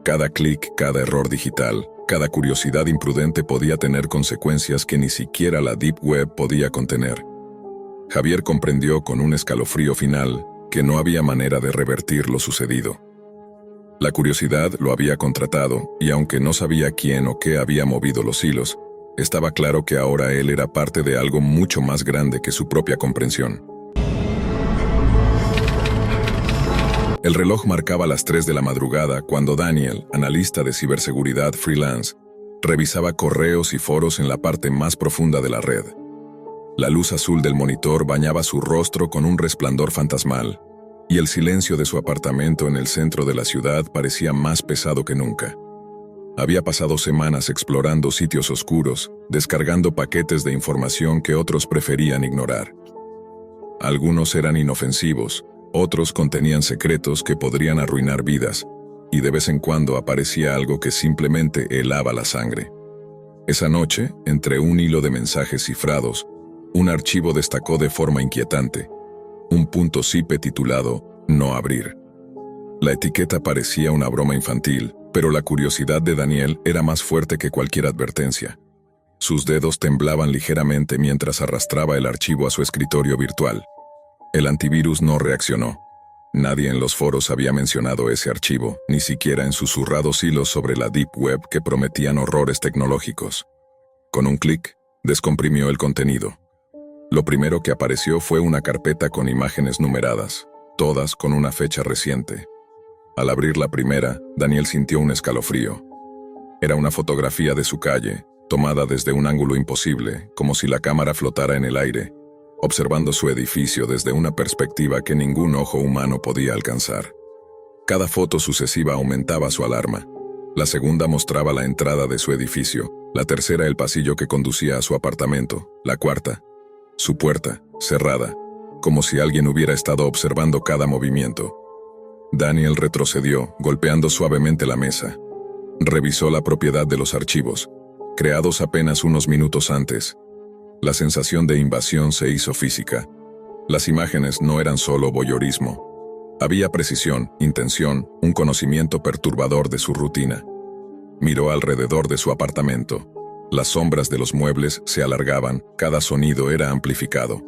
Cada clic, cada error digital, cada curiosidad imprudente podía tener consecuencias que ni siquiera la Deep Web podía contener. Javier comprendió con un escalofrío final que no había manera de revertir lo sucedido. La curiosidad lo había contratado, y aunque no sabía quién o qué había movido los hilos, estaba claro que ahora él era parte de algo mucho más grande que su propia comprensión. El reloj marcaba las 3 de la madrugada cuando Daniel, analista de ciberseguridad freelance, revisaba correos y foros en la parte más profunda de la red. La luz azul del monitor bañaba su rostro con un resplandor fantasmal, y el silencio de su apartamento en el centro de la ciudad parecía más pesado que nunca. Había pasado semanas explorando sitios oscuros, descargando paquetes de información que otros preferían ignorar. Algunos eran inofensivos, otros contenían secretos que podrían arruinar vidas, y de vez en cuando aparecía algo que simplemente helaba la sangre. Esa noche, entre un hilo de mensajes cifrados, un archivo destacó de forma inquietante. Un .zip titulado «No abrir». La etiqueta parecía una broma infantil, pero la curiosidad de Daniel era más fuerte que cualquier advertencia. Sus dedos temblaban ligeramente mientras arrastraba el archivo a su escritorio virtual. El antivirus no reaccionó. Nadie en los foros había mencionado ese archivo, ni siquiera en susurrados hilos sobre la Deep Web que prometían horrores tecnológicos. Con un clic, descomprimió el contenido. Lo primero que apareció fue una carpeta con imágenes numeradas, todas con una fecha reciente. Al abrir la primera, Daniel sintió un escalofrío. Era una fotografía de su calle, tomada desde un ángulo imposible, como si la cámara flotara en el aire, observando su edificio desde una perspectiva que ningún ojo humano podía alcanzar. Cada foto sucesiva aumentaba su alarma. La segunda mostraba la entrada de su edificio, la tercera el pasillo que conducía a su apartamento, la cuarta, su puerta, cerrada, como si alguien hubiera estado observando cada movimiento. Daniel retrocedió, golpeando suavemente la mesa. Revisó la propiedad de los archivos, creados apenas unos minutos antes. La sensación de invasión se hizo física. Las imágenes no eran solo voyeurismo. Había precisión, intención, un conocimiento perturbador de su rutina. Miró alrededor de su apartamento. Las sombras de los muebles se alargaban, cada sonido era amplificado.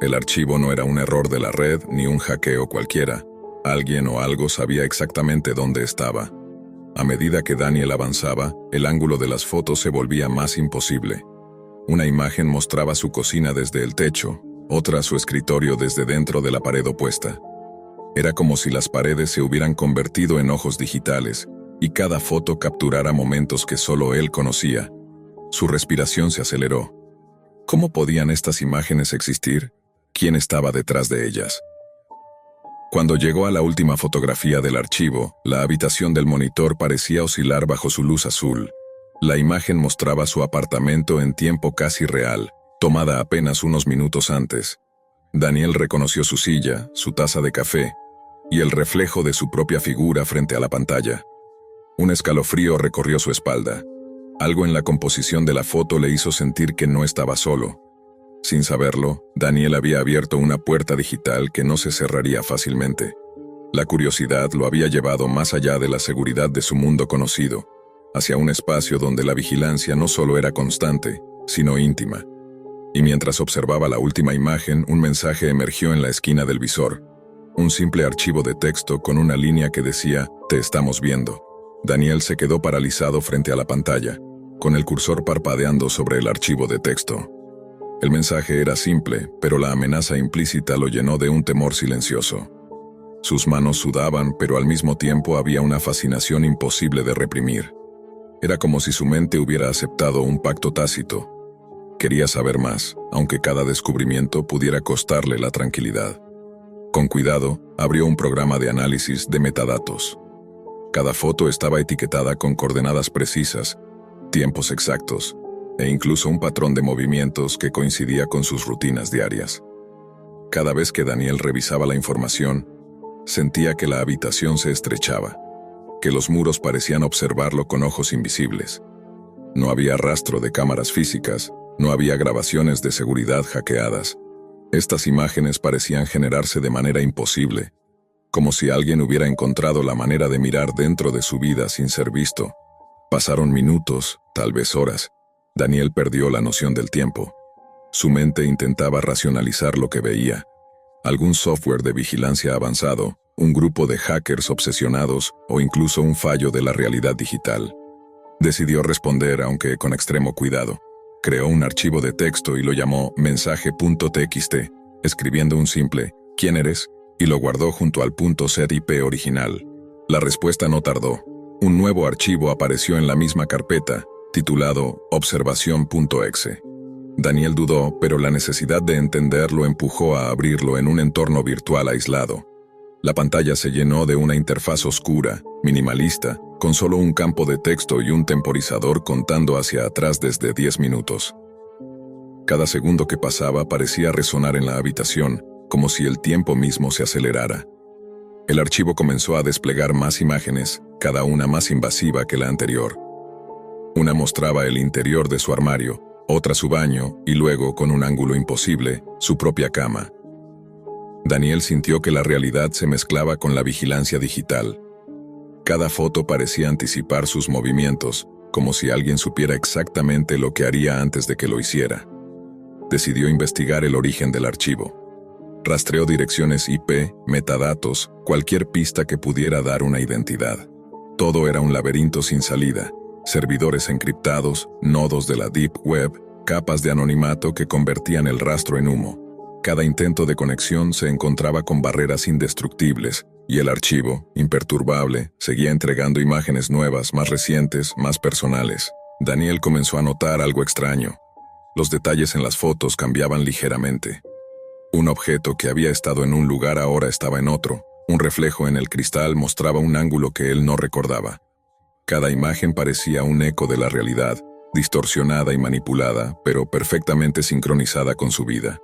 El archivo no era un error de la red ni un hackeo cualquiera. Alguien o algo sabía exactamente dónde estaba. A medida que Daniel avanzaba, el ángulo de las fotos se volvía más imposible. Una imagen mostraba su cocina desde el techo, otra su escritorio desde dentro de la pared opuesta. Era como si las paredes se hubieran convertido en ojos digitales, y cada foto capturara momentos que solo él conocía. Su respiración se aceleró. ¿Cómo podían estas imágenes existir? ¿Quién estaba detrás de ellas? Cuando llegó a la última fotografía del archivo, la habitación del monitor parecía oscilar bajo su luz azul. La imagen mostraba su apartamento en tiempo casi real, tomada apenas unos minutos antes. Daniel reconoció su silla, su taza de café, y el reflejo de su propia figura frente a la pantalla. Un escalofrío recorrió su espalda. Algo en la composición de la foto le hizo sentir que no estaba solo. Sin saberlo, Daniel había abierto una puerta digital que no se cerraría fácilmente. La curiosidad lo había llevado más allá de la seguridad de su mundo conocido, hacia un espacio donde la vigilancia no solo era constante, sino íntima. Y mientras observaba la última imagen, un mensaje emergió en la esquina del visor. Un simple archivo de texto con una línea que decía, «Te estamos viendo». Daniel se quedó paralizado frente a la pantalla, con el cursor parpadeando sobre el archivo de texto. El mensaje era simple, pero la amenaza implícita lo llenó de un temor silencioso. Sus manos sudaban, pero al mismo tiempo había una fascinación imposible de reprimir. Era como si su mente hubiera aceptado un pacto tácito. Quería saber más, aunque cada descubrimiento pudiera costarle la tranquilidad. Con cuidado, abrió un programa de análisis de metadatos. Cada foto estaba etiquetada con coordenadas precisas, tiempos exactos, e incluso un patrón de movimientos que coincidía con sus rutinas diarias. Cada vez que Daniel revisaba la información, sentía que la habitación se estrechaba, que los muros parecían observarlo con ojos invisibles. No había rastro de cámaras físicas, no había grabaciones de seguridad hackeadas. Estas imágenes parecían generarse de manera imposible, como si alguien hubiera encontrado la manera de mirar dentro de su vida sin ser visto. Pasaron minutos, tal vez horas. Daniel perdió la noción del tiempo. Su mente intentaba racionalizar lo que veía. Algún software de vigilancia avanzado, un grupo de hackers obsesionados o incluso un fallo de la realidad digital. Decidió responder, aunque con extremo cuidado. Creó un archivo de texto y lo llamó mensaje.txt, escribiendo un simple «¿Quién eres?», y lo guardó junto al .zip original. La respuesta no tardó. Un nuevo archivo apareció en la misma carpeta, titulado observación.exe. Daniel dudó, pero la necesidad de entender lo empujó a abrirlo en un entorno virtual aislado. La pantalla se llenó de una interfaz oscura, minimalista, con solo un campo de texto y un temporizador contando hacia atrás desde 10 minutos. Cada segundo que pasaba parecía resonar en la habitación, como si el tiempo mismo se acelerara. El archivo comenzó a desplegar más imágenes, cada una más invasiva que la anterior. Una mostraba el interior de su armario, otra su baño, y luego, con un ángulo imposible, su propia cama. Daniel sintió que la realidad se mezclaba con la vigilancia digital. Cada foto parecía anticipar sus movimientos, como si alguien supiera exactamente lo que haría antes de que lo hiciera. Decidió investigar el origen del archivo. Rastreó direcciones IP, metadatos, cualquier pista que pudiera dar una identidad. Todo era un laberinto sin salida. Servidores encriptados, nodos de la Deep Web, capas de anonimato que convertían el rastro en humo. Cada intento de conexión se encontraba con barreras indestructibles, y el archivo, imperturbable, seguía entregando imágenes nuevas, más recientes, más personales. Daniel comenzó a notar algo extraño. Los detalles en las fotos cambiaban ligeramente. Un objeto que había estado en un lugar ahora estaba en otro. Un reflejo en el cristal mostraba un ángulo que él no recordaba. Cada imagen parecía un eco de la realidad, distorsionada y manipulada, pero perfectamente sincronizada con su vida.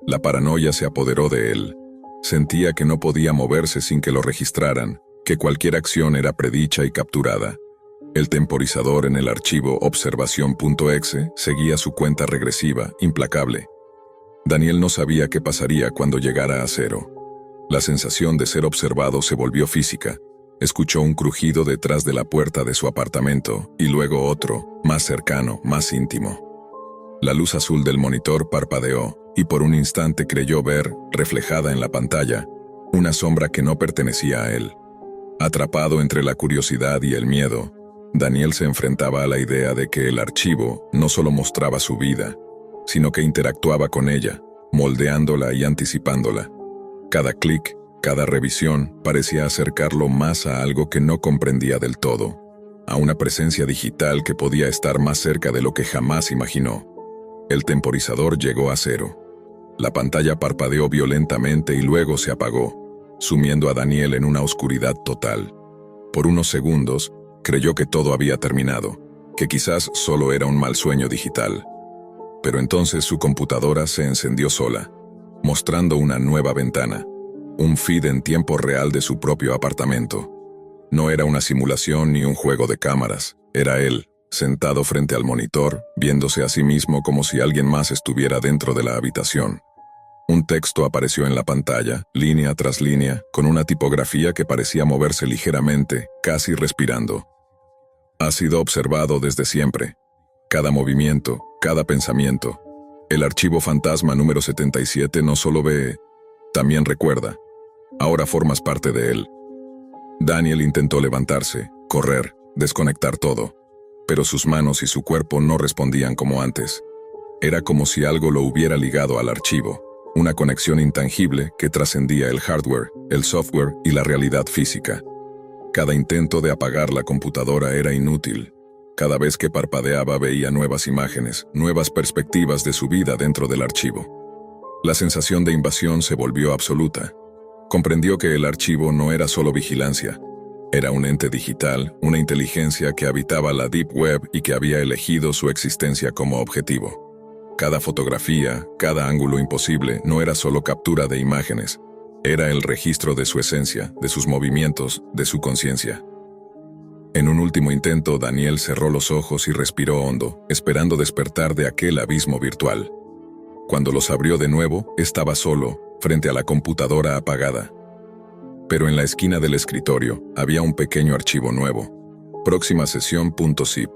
La paranoia se apoderó de él. Sentía que no podía moverse sin que lo registraran, que cualquier acción era predicha y capturada. El temporizador en el archivo observación.exe seguía su cuenta regresiva, implacable. Daniel no sabía qué pasaría cuando llegara a cero. La sensación de ser observado se volvió física. Escuchó un crujido detrás de la puerta de su apartamento, y luego otro, más cercano, más íntimo. La luz azul del monitor parpadeó, y por un instante creyó ver, reflejada en la pantalla, una sombra que no pertenecía a él. Atrapado entre la curiosidad y el miedo, Daniel se enfrentaba a la idea de que el archivo no solo mostraba su vida, sino que interactuaba con ella, moldeándola y anticipándola. Cada clic, cada revisión parecía acercarlo más a algo que no comprendía del todo, a una presencia digital que podía estar más cerca de lo que jamás imaginó. El temporizador llegó a cero. La pantalla parpadeó violentamente y luego se apagó, sumiendo a Daniel en una oscuridad total. Por unos segundos, creyó que todo había terminado, que quizás solo era un mal sueño digital. Pero entonces su computadora se encendió sola, mostrando una nueva ventana. Un feed en tiempo real de su propio apartamento. No era una simulación ni un juego de cámaras, era él, sentado frente al monitor, viéndose a sí mismo como si alguien más estuviera dentro de la habitación. Un texto apareció en la pantalla, línea tras línea, con una tipografía que parecía moverse ligeramente, casi respirando. Ha sido observado desde siempre. Cada movimiento, cada pensamiento. El archivo fantasma número 77 no solo ve, también recuerda. Ahora formas parte de él. Daniel intentó levantarse, correr, desconectar todo, pero sus manos y su cuerpo no respondían como antes. Era como si algo lo hubiera ligado al archivo, una conexión intangible que trascendía el hardware, el software y la realidad física. Cada intento de apagar la computadora era inútil. Cada vez que parpadeaba veía nuevas imágenes, nuevas perspectivas de su vida dentro del archivo. La sensación de invasión se volvió absoluta. Comprendió que el archivo no era solo vigilancia. Era un ente digital, una inteligencia que habitaba la Deep Web y que había elegido su existencia como objetivo. Cada fotografía, cada ángulo imposible no era solo captura de imágenes. Era el registro de su esencia, de sus movimientos, de su conciencia. En un último intento, Daniel cerró los ojos y respiró hondo, esperando despertar de aquel abismo virtual. Cuando los abrió de nuevo, estaba solo, frente a la computadora apagada. Pero en la esquina del escritorio había un pequeño archivo nuevo, próxima sesión.zip.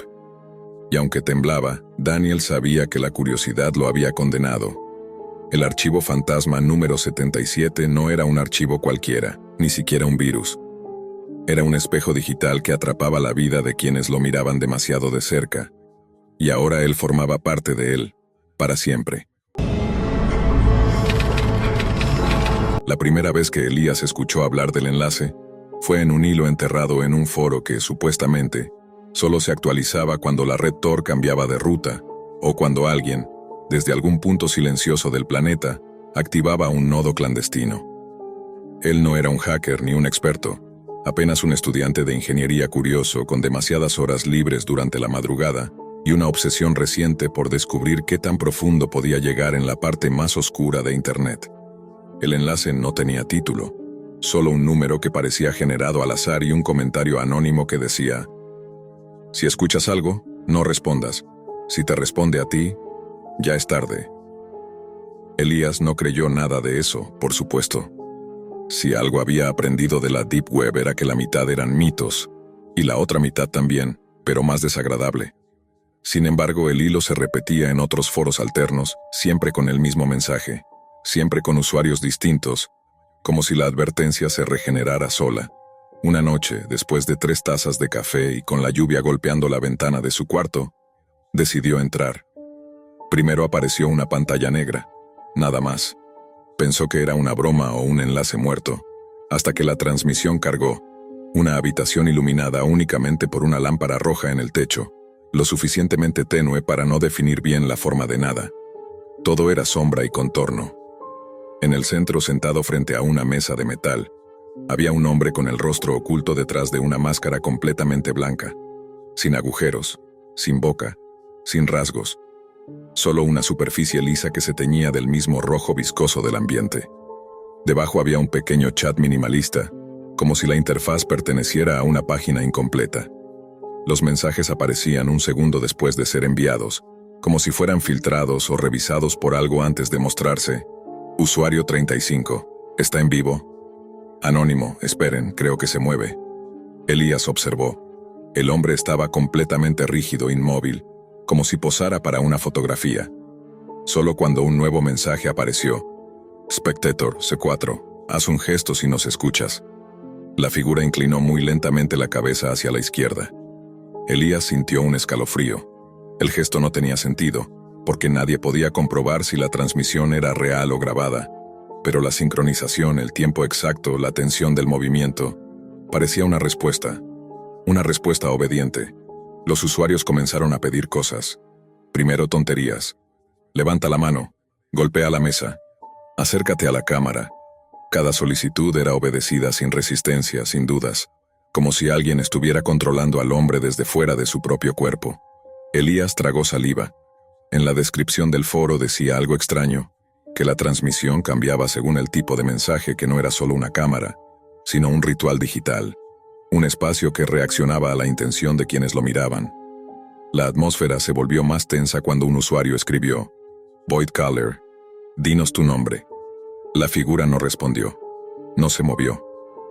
Y aunque temblaba, Daniel sabía que la curiosidad lo había condenado. El archivo fantasma número 77 no era un archivo cualquiera, ni siquiera un virus. Era un espejo digital que atrapaba la vida de quienes lo miraban demasiado de cerca. Y ahora él formaba parte de él, para siempre. La primera vez que Elías escuchó hablar del enlace fue en un hilo enterrado en un foro que, supuestamente, solo se actualizaba cuando la red Tor cambiaba de ruta, o cuando alguien, desde algún punto silencioso del planeta, activaba un nodo clandestino. Él no era un hacker ni un experto, apenas un estudiante de ingeniería curioso con demasiadas horas libres durante la madrugada y una obsesión reciente por descubrir qué tan profundo podía llegar en la parte más oscura de Internet. El enlace no tenía título, solo un número que parecía generado al azar y un comentario anónimo que decía: si escuchas algo, no respondas. Si te responde a ti, ya es tarde. Elías no creyó nada de eso, por supuesto. Si algo había aprendido de la Deep Web era que la mitad eran mitos, y la otra mitad también, pero más desagradable. Sin embargo, el hilo se repetía en otros foros alternos, siempre con el mismo mensaje, siempre con usuarios distintos, como si la advertencia se regenerara sola. Una noche, después de 3 tazas de café y con la lluvia golpeando la ventana de su cuarto, decidió entrar. Primero apareció una pantalla negra, nada más. Pensó que era una broma o un enlace muerto, hasta que la transmisión cargó, una habitación iluminada únicamente por una lámpara roja en el techo, lo suficientemente tenue para no definir bien la forma de nada. Todo era sombra y contorno. En el centro, sentado frente a una mesa de metal, había un hombre con el rostro oculto detrás de una máscara completamente blanca, sin agujeros, sin boca, sin rasgos, solo una superficie lisa que se teñía del mismo rojo viscoso del ambiente. Debajo había un pequeño chat minimalista, como si la interfaz perteneciera a una página incompleta. Los mensajes aparecían un segundo después de ser enviados, como si fueran filtrados o revisados por algo antes de mostrarse. Usuario 35, ¿está en vivo? Anónimo, esperen, creo que se mueve. Elías observó. El hombre estaba completamente rígido, inmóvil, como si posara para una fotografía. Solo cuando un nuevo mensaje apareció: Spectator, C4, haz un gesto si nos escuchas. La figura inclinó muy lentamente la cabeza hacia la izquierda. Elías sintió un escalofrío. El gesto no tenía sentido, porque nadie podía comprobar si la transmisión era real o grabada. Pero la sincronización, el tiempo exacto, la tensión del movimiento, parecía una respuesta obediente. Los usuarios comenzaron a pedir cosas. Primero tonterías. Levanta la mano, golpea la mesa, acércate a la cámara. Cada solicitud era obedecida sin resistencia, sin dudas, como si alguien estuviera controlando al hombre desde fuera de su propio cuerpo. Elías tragó saliva. En la descripción del foro decía algo extraño, que la transmisión cambiaba según el tipo de mensaje, que no era solo una cámara, sino un ritual digital, un espacio que reaccionaba a la intención de quienes lo miraban. La atmósfera se volvió más tensa cuando un usuario escribió: Void Caller, dinos tu nombre. La figura no respondió. No se movió.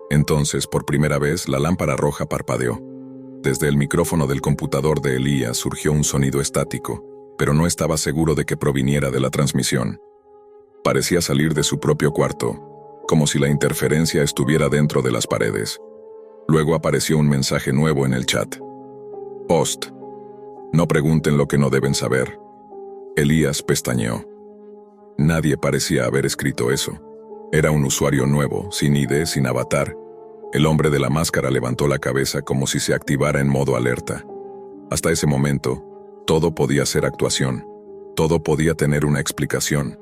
Entonces, por primera vez, la lámpara roja parpadeó. Desde el micrófono del computador de Elías surgió un sonido estático, pero no estaba seguro de que proviniera de la transmisión. Parecía salir de su propio cuarto, como si la interferencia estuviera dentro de las paredes. Luego apareció un mensaje nuevo en el chat. Host. No pregunten lo que no deben saber. Elías pestañeó. Nadie parecía haber escrito eso. Era un usuario nuevo, sin ID, sin avatar. El hombre de la máscara levantó la cabeza como si se activara en modo alerta. Hasta ese momento, todo podía ser actuación. Todo podía tener una explicación.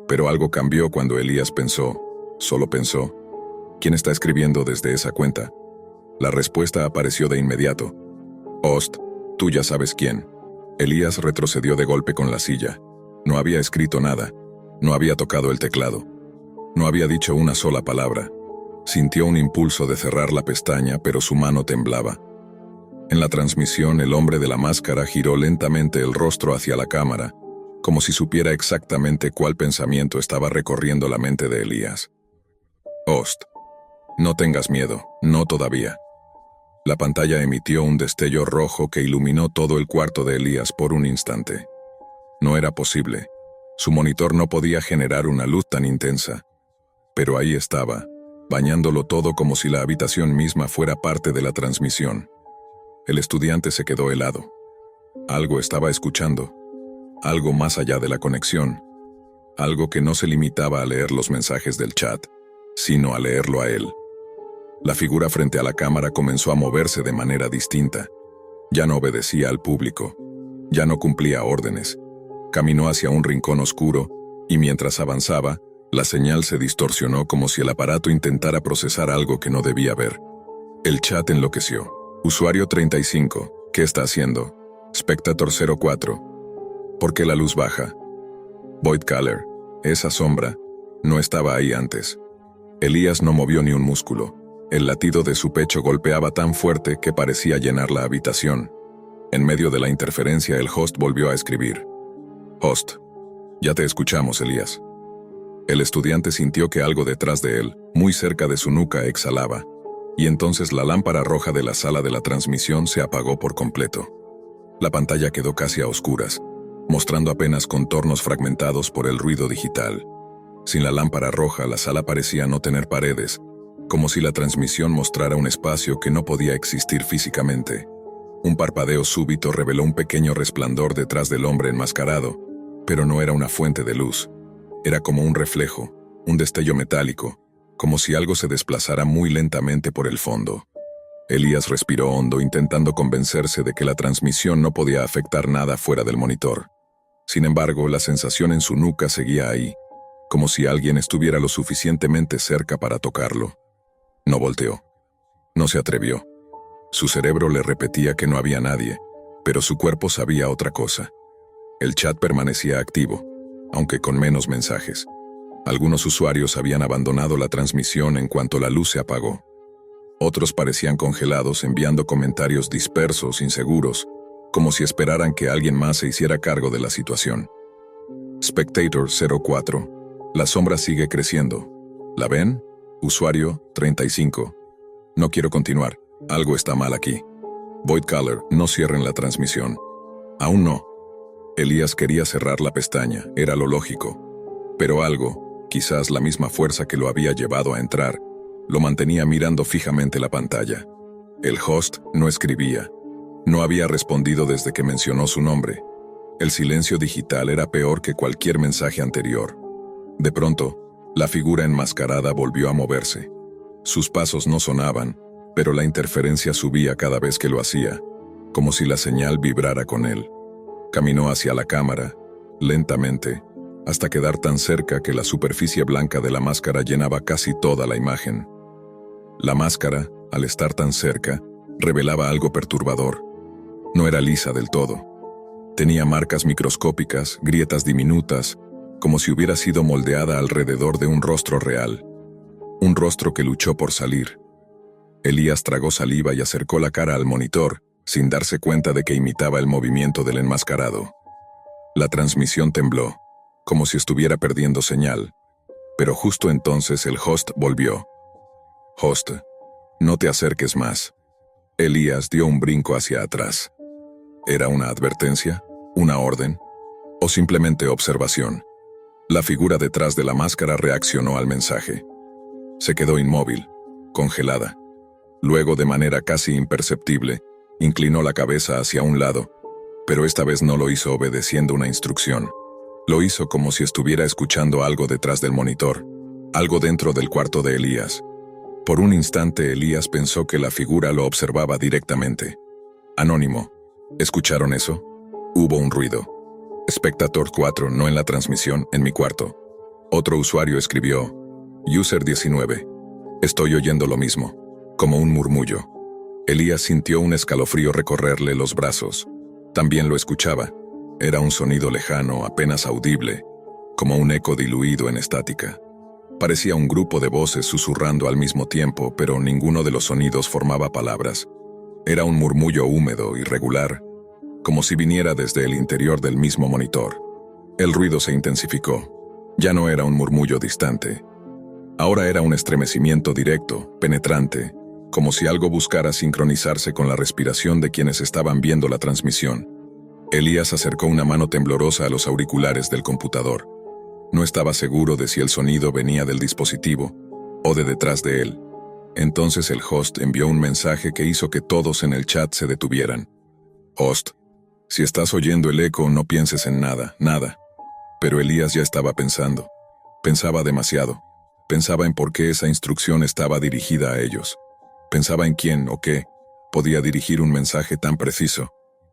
Pero algo cambió cuando Elías pensó, solo pensó, ¿quién está escribiendo desde esa cuenta? La respuesta apareció de inmediato. Host, tú ya sabes quién. Elías retrocedió de golpe con la silla. No había escrito nada. No había tocado el teclado. No había dicho una sola palabra. Sintió un impulso de cerrar la pestaña, pero su mano temblaba. En la transmisión, el hombre de la máscara giró lentamente el rostro hacia la cámara, como si supiera exactamente cuál pensamiento estaba recorriendo la mente de Elías. Host. No tengas miedo, no todavía. La pantalla emitió un destello rojo que iluminó todo el cuarto de Elías por un instante. No era posible. Su monitor no podía generar una luz tan intensa. Pero ahí estaba, bañándolo todo como si la habitación misma fuera parte de la transmisión. El estudiante se quedó helado. Algo estaba escuchando. Algo más allá de la conexión. Algo que no se limitaba a leer los mensajes del chat, sino a leerlo a él. La figura frente a la cámara comenzó a moverse de manera distinta. Ya no obedecía al público. Ya no cumplía órdenes. Caminó hacia un rincón oscuro, y mientras avanzaba, la señal se distorsionó como si el aparato intentara procesar algo que no debía ver. El chat enloqueció. Usuario 35, ¿qué está haciendo? Spectator 04. ¿Por qué la luz baja? Void Caller, esa sombra, no estaba ahí antes. Elías no movió ni un músculo. El latido de su pecho golpeaba tan fuerte que parecía llenar la habitación. En medio de la interferencia, el host volvió a escribir. Host, ya te escuchamos, Elías. El estudiante sintió que algo detrás de él, muy cerca de su nuca, exhalaba, y entonces la lámpara roja de la sala de la transmisión se apagó por completo. La pantalla quedó casi a oscuras, mostrando apenas contornos fragmentados por el ruido digital. Sin la lámpara roja, la sala parecía no tener paredes, como si la transmisión mostrara un espacio que no podía existir físicamente. Un parpadeo súbito reveló un pequeño resplandor detrás del hombre enmascarado, pero no era una fuente de luz. Era como un reflejo, un destello metálico, como si algo se desplazara muy lentamente por el fondo. Elías respiró hondo, intentando convencerse de que la transmisión no podía afectar nada fuera del monitor. Sin embargo, la sensación en su nuca seguía ahí, como si alguien estuviera lo suficientemente cerca para tocarlo. No volteó. No se atrevió. Su cerebro le repetía que no había nadie, pero su cuerpo sabía otra cosa. El chat permanecía activo, aunque con menos mensajes. Algunos usuarios habían abandonado la transmisión en cuanto la luz se apagó. Otros parecían congelados, enviando comentarios dispersos, inseguros, como si esperaran que alguien más se hiciera cargo de la situación. Spectator 04. La sombra sigue creciendo. ¿La ven? Usuario 35. No quiero continuar. Algo está mal aquí. Void Caller, no cierren la transmisión. Aún no. Elías quería cerrar la pestaña, era lo lógico. Pero algo, quizás la misma fuerza que lo había llevado a entrar, lo mantenía mirando fijamente la pantalla. El host no escribía. No había respondido desde que mencionó su nombre. El silencio digital era peor que cualquier mensaje anterior. De pronto, la figura enmascarada volvió a moverse. Sus pasos no sonaban, pero la interferencia subía cada vez que lo hacía, como si la señal vibrara con él. Caminó hacia la cámara, lentamente, hasta quedar tan cerca que la superficie blanca de la máscara llenaba casi toda la imagen. La máscara, al estar tan cerca, revelaba algo perturbador. No era lisa del todo. Tenía marcas microscópicas, grietas diminutas, como si hubiera sido moldeada alrededor de un rostro real. Un rostro que luchó por salir. Elías tragó saliva y acercó la cara al monitor, sin darse cuenta de que imitaba el movimiento del enmascarado. La transmisión tembló, como si estuviera perdiendo señal, pero justo entonces el host volvió. «Host, no te acerques más». Elías dio un brinco hacia atrás. ¿Era una advertencia? ¿Una orden? ¿O simplemente observación? La figura detrás de la máscara reaccionó al mensaje. Se quedó inmóvil, congelada. Luego, de manera casi imperceptible, inclinó la cabeza hacia un lado, pero esta vez no lo hizo obedeciendo una instrucción. Lo hizo como si estuviera escuchando algo detrás del monitor, algo dentro del cuarto de Elías. Por un instante Elías pensó que la figura lo observaba directamente. Anónimo. ¿Escucharon eso? Hubo un ruido. Espectador 4, no en la transmisión, en mi cuarto. Otro usuario escribió, User 19. Estoy oyendo lo mismo, como un murmullo. Elías sintió un escalofrío recorrerle los brazos. También lo escuchaba. Era un sonido lejano, apenas audible, como un eco diluido en estática. Parecía un grupo de voces susurrando al mismo tiempo, pero ninguno de los sonidos formaba palabras. Era un murmullo húmedo, irregular, como si viniera desde el interior del mismo monitor. El ruido se intensificó. Ya no era un murmullo distante. Ahora era un estremecimiento directo, penetrante, como si algo buscara sincronizarse con la respiración de quienes estaban viendo la transmisión. Elías acercó una mano temblorosa a los auriculares del computador. No estaba seguro de si el sonido venía del dispositivo o de detrás de él. Entonces el host envió un mensaje que hizo que todos en el chat se detuvieran. Host, si estás oyendo el eco, no pienses en nada, nada. Pero Elías ya estaba pensando. Pensaba demasiado. Pensaba en por qué esa instrucción estaba dirigida a ellos. Pensaba en quién o qué podía dirigir un mensaje tan preciso.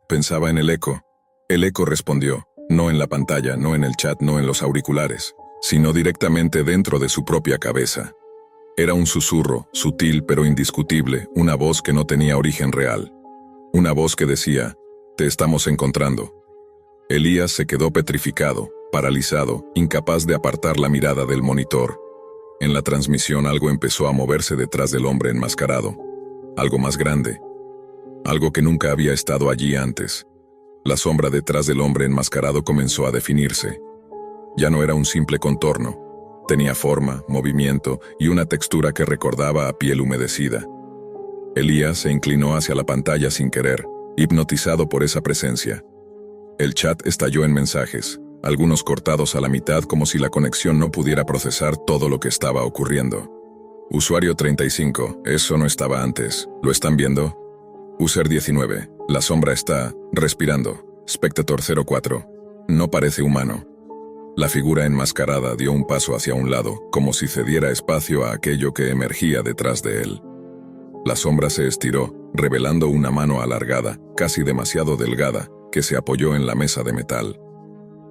Pensaba en el eco. El eco respondió, no en la pantalla, no en el chat, no en los auriculares, sino directamente dentro de su propia cabeza. Era un susurro, sutil pero indiscutible, una voz que no tenía origen real. Una voz que decía, te estamos encontrando. Elías se quedó petrificado, paralizado, incapaz de apartar la mirada del monitor. En la transmisión algo empezó a moverse detrás del hombre enmascarado. Algo más grande. Algo que nunca había estado allí antes. La sombra detrás del hombre enmascarado comenzó a definirse. Ya no era un simple contorno. Tenía forma, movimiento y una textura que recordaba a piel humedecida. Elías se inclinó hacia la pantalla sin querer, hipnotizado por esa presencia. El chat estalló en mensajes, algunos cortados a la mitad como si la conexión no pudiera procesar todo lo que estaba ocurriendo. Usuario 35, eso no estaba antes, ¿lo están viendo? User 19, la sombra está respirando. Spectator 04, no parece humano. La figura enmascarada dio un paso hacia un lado, como si cediera espacio a aquello que emergía detrás de él. La sombra se estiró, revelando una mano alargada, casi demasiado delgada, que se apoyó en la mesa de metal.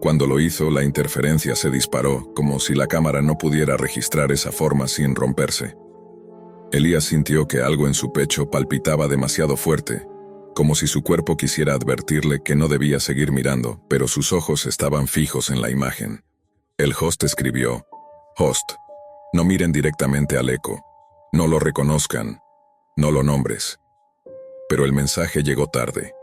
Cuando lo hizo, la interferencia se disparó, como si la cámara no pudiera registrar esa forma sin romperse. Elías sintió que algo en su pecho palpitaba demasiado fuerte, como si su cuerpo quisiera advertirle que no debía seguir mirando, pero sus ojos estaban fijos en la imagen. El host escribió, Host, no miren directamente al eco, no lo reconozcan, no lo nombres. Pero el mensaje llegó tarde.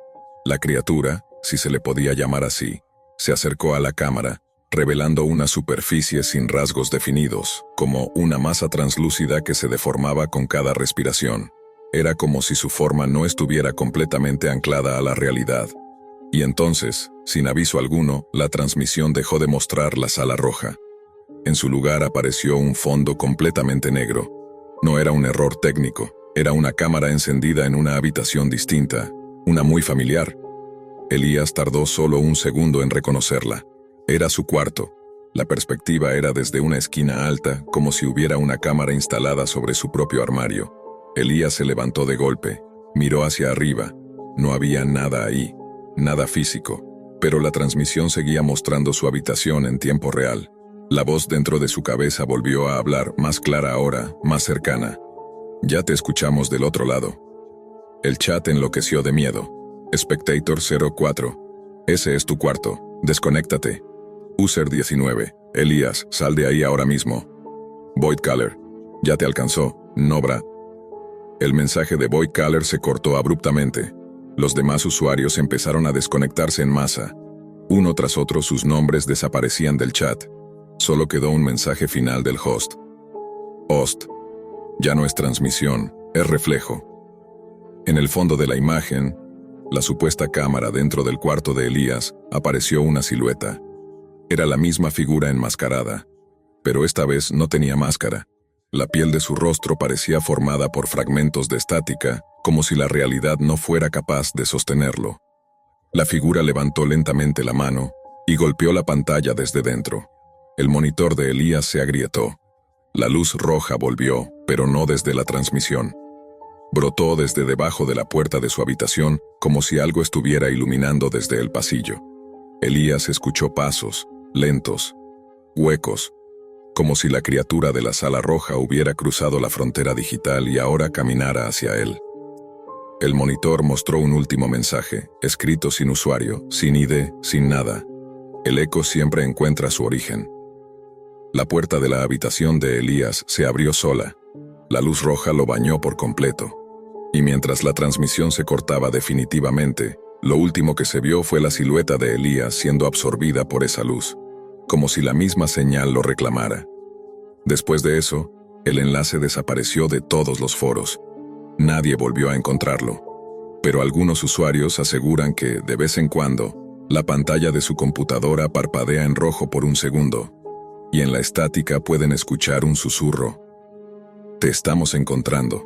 La criatura, si se le podía llamar así, se acercó a la cámara, revelando una superficie sin rasgos definidos, como una masa translúcida que se deformaba con cada respiración. Era como si su forma no estuviera completamente anclada a la realidad. Y entonces, sin aviso alguno, la transmisión dejó de mostrar la sala roja. En su lugar apareció un fondo completamente negro. No era un error técnico, era una cámara encendida en una habitación distinta, una muy familiar. Elías tardó solo un segundo en reconocerla. Era su cuarto. La perspectiva era desde una esquina alta, como si hubiera una cámara instalada sobre su propio armario. Elías se levantó de golpe, miró hacia arriba. No había nada ahí, nada físico, pero la transmisión seguía mostrando su habitación en tiempo real. La voz dentro de su cabeza volvió a hablar, más clara ahora, más cercana. Ya te escuchamos del otro lado. El chat enloqueció de miedo. Spectator 04. Ese es tu cuarto. Desconéctate. User 19. Elías, sal de ahí ahora mismo. Void Caller. Ya te alcanzó, Nobra. El mensaje de Void Caller se cortó abruptamente. Los demás usuarios empezaron a desconectarse en masa. Uno tras otro sus nombres desaparecían del chat. Solo quedó un mensaje final del host. Host. Ya no es transmisión, es reflejo. En el fondo de la imagen, la supuesta cámara dentro del cuarto de Elías, apareció una silueta. Era la misma figura enmascarada, pero esta vez no tenía máscara. La piel de su rostro parecía formada por fragmentos de estática, como si la realidad no fuera capaz de sostenerlo. La figura levantó lentamente la mano y golpeó la pantalla desde dentro. El monitor de Elías se agrietó. La luz roja volvió, pero no desde la transmisión. Brotó desde debajo de la puerta de su habitación, como si algo estuviera iluminando desde el pasillo. Elías escuchó pasos, lentos, huecos, como si la criatura de la sala roja hubiera cruzado la frontera digital y ahora caminara hacia él. El monitor mostró un último mensaje, escrito sin usuario, sin ID, sin nada. El eco siempre encuentra su origen. La puerta de la habitación de Elías se abrió sola. La luz roja lo bañó por completo. Y mientras la transmisión se cortaba definitivamente, lo último que se vio fue la silueta de Elías siendo absorbida por esa luz, como si la misma señal lo reclamara. Después de eso, el enlace desapareció de todos los foros. Nadie volvió a encontrarlo. Pero algunos usuarios aseguran que, de vez en cuando, la pantalla de su computadora parpadea en rojo por un segundo, y en la estática pueden escuchar un susurro. Te estamos encontrando.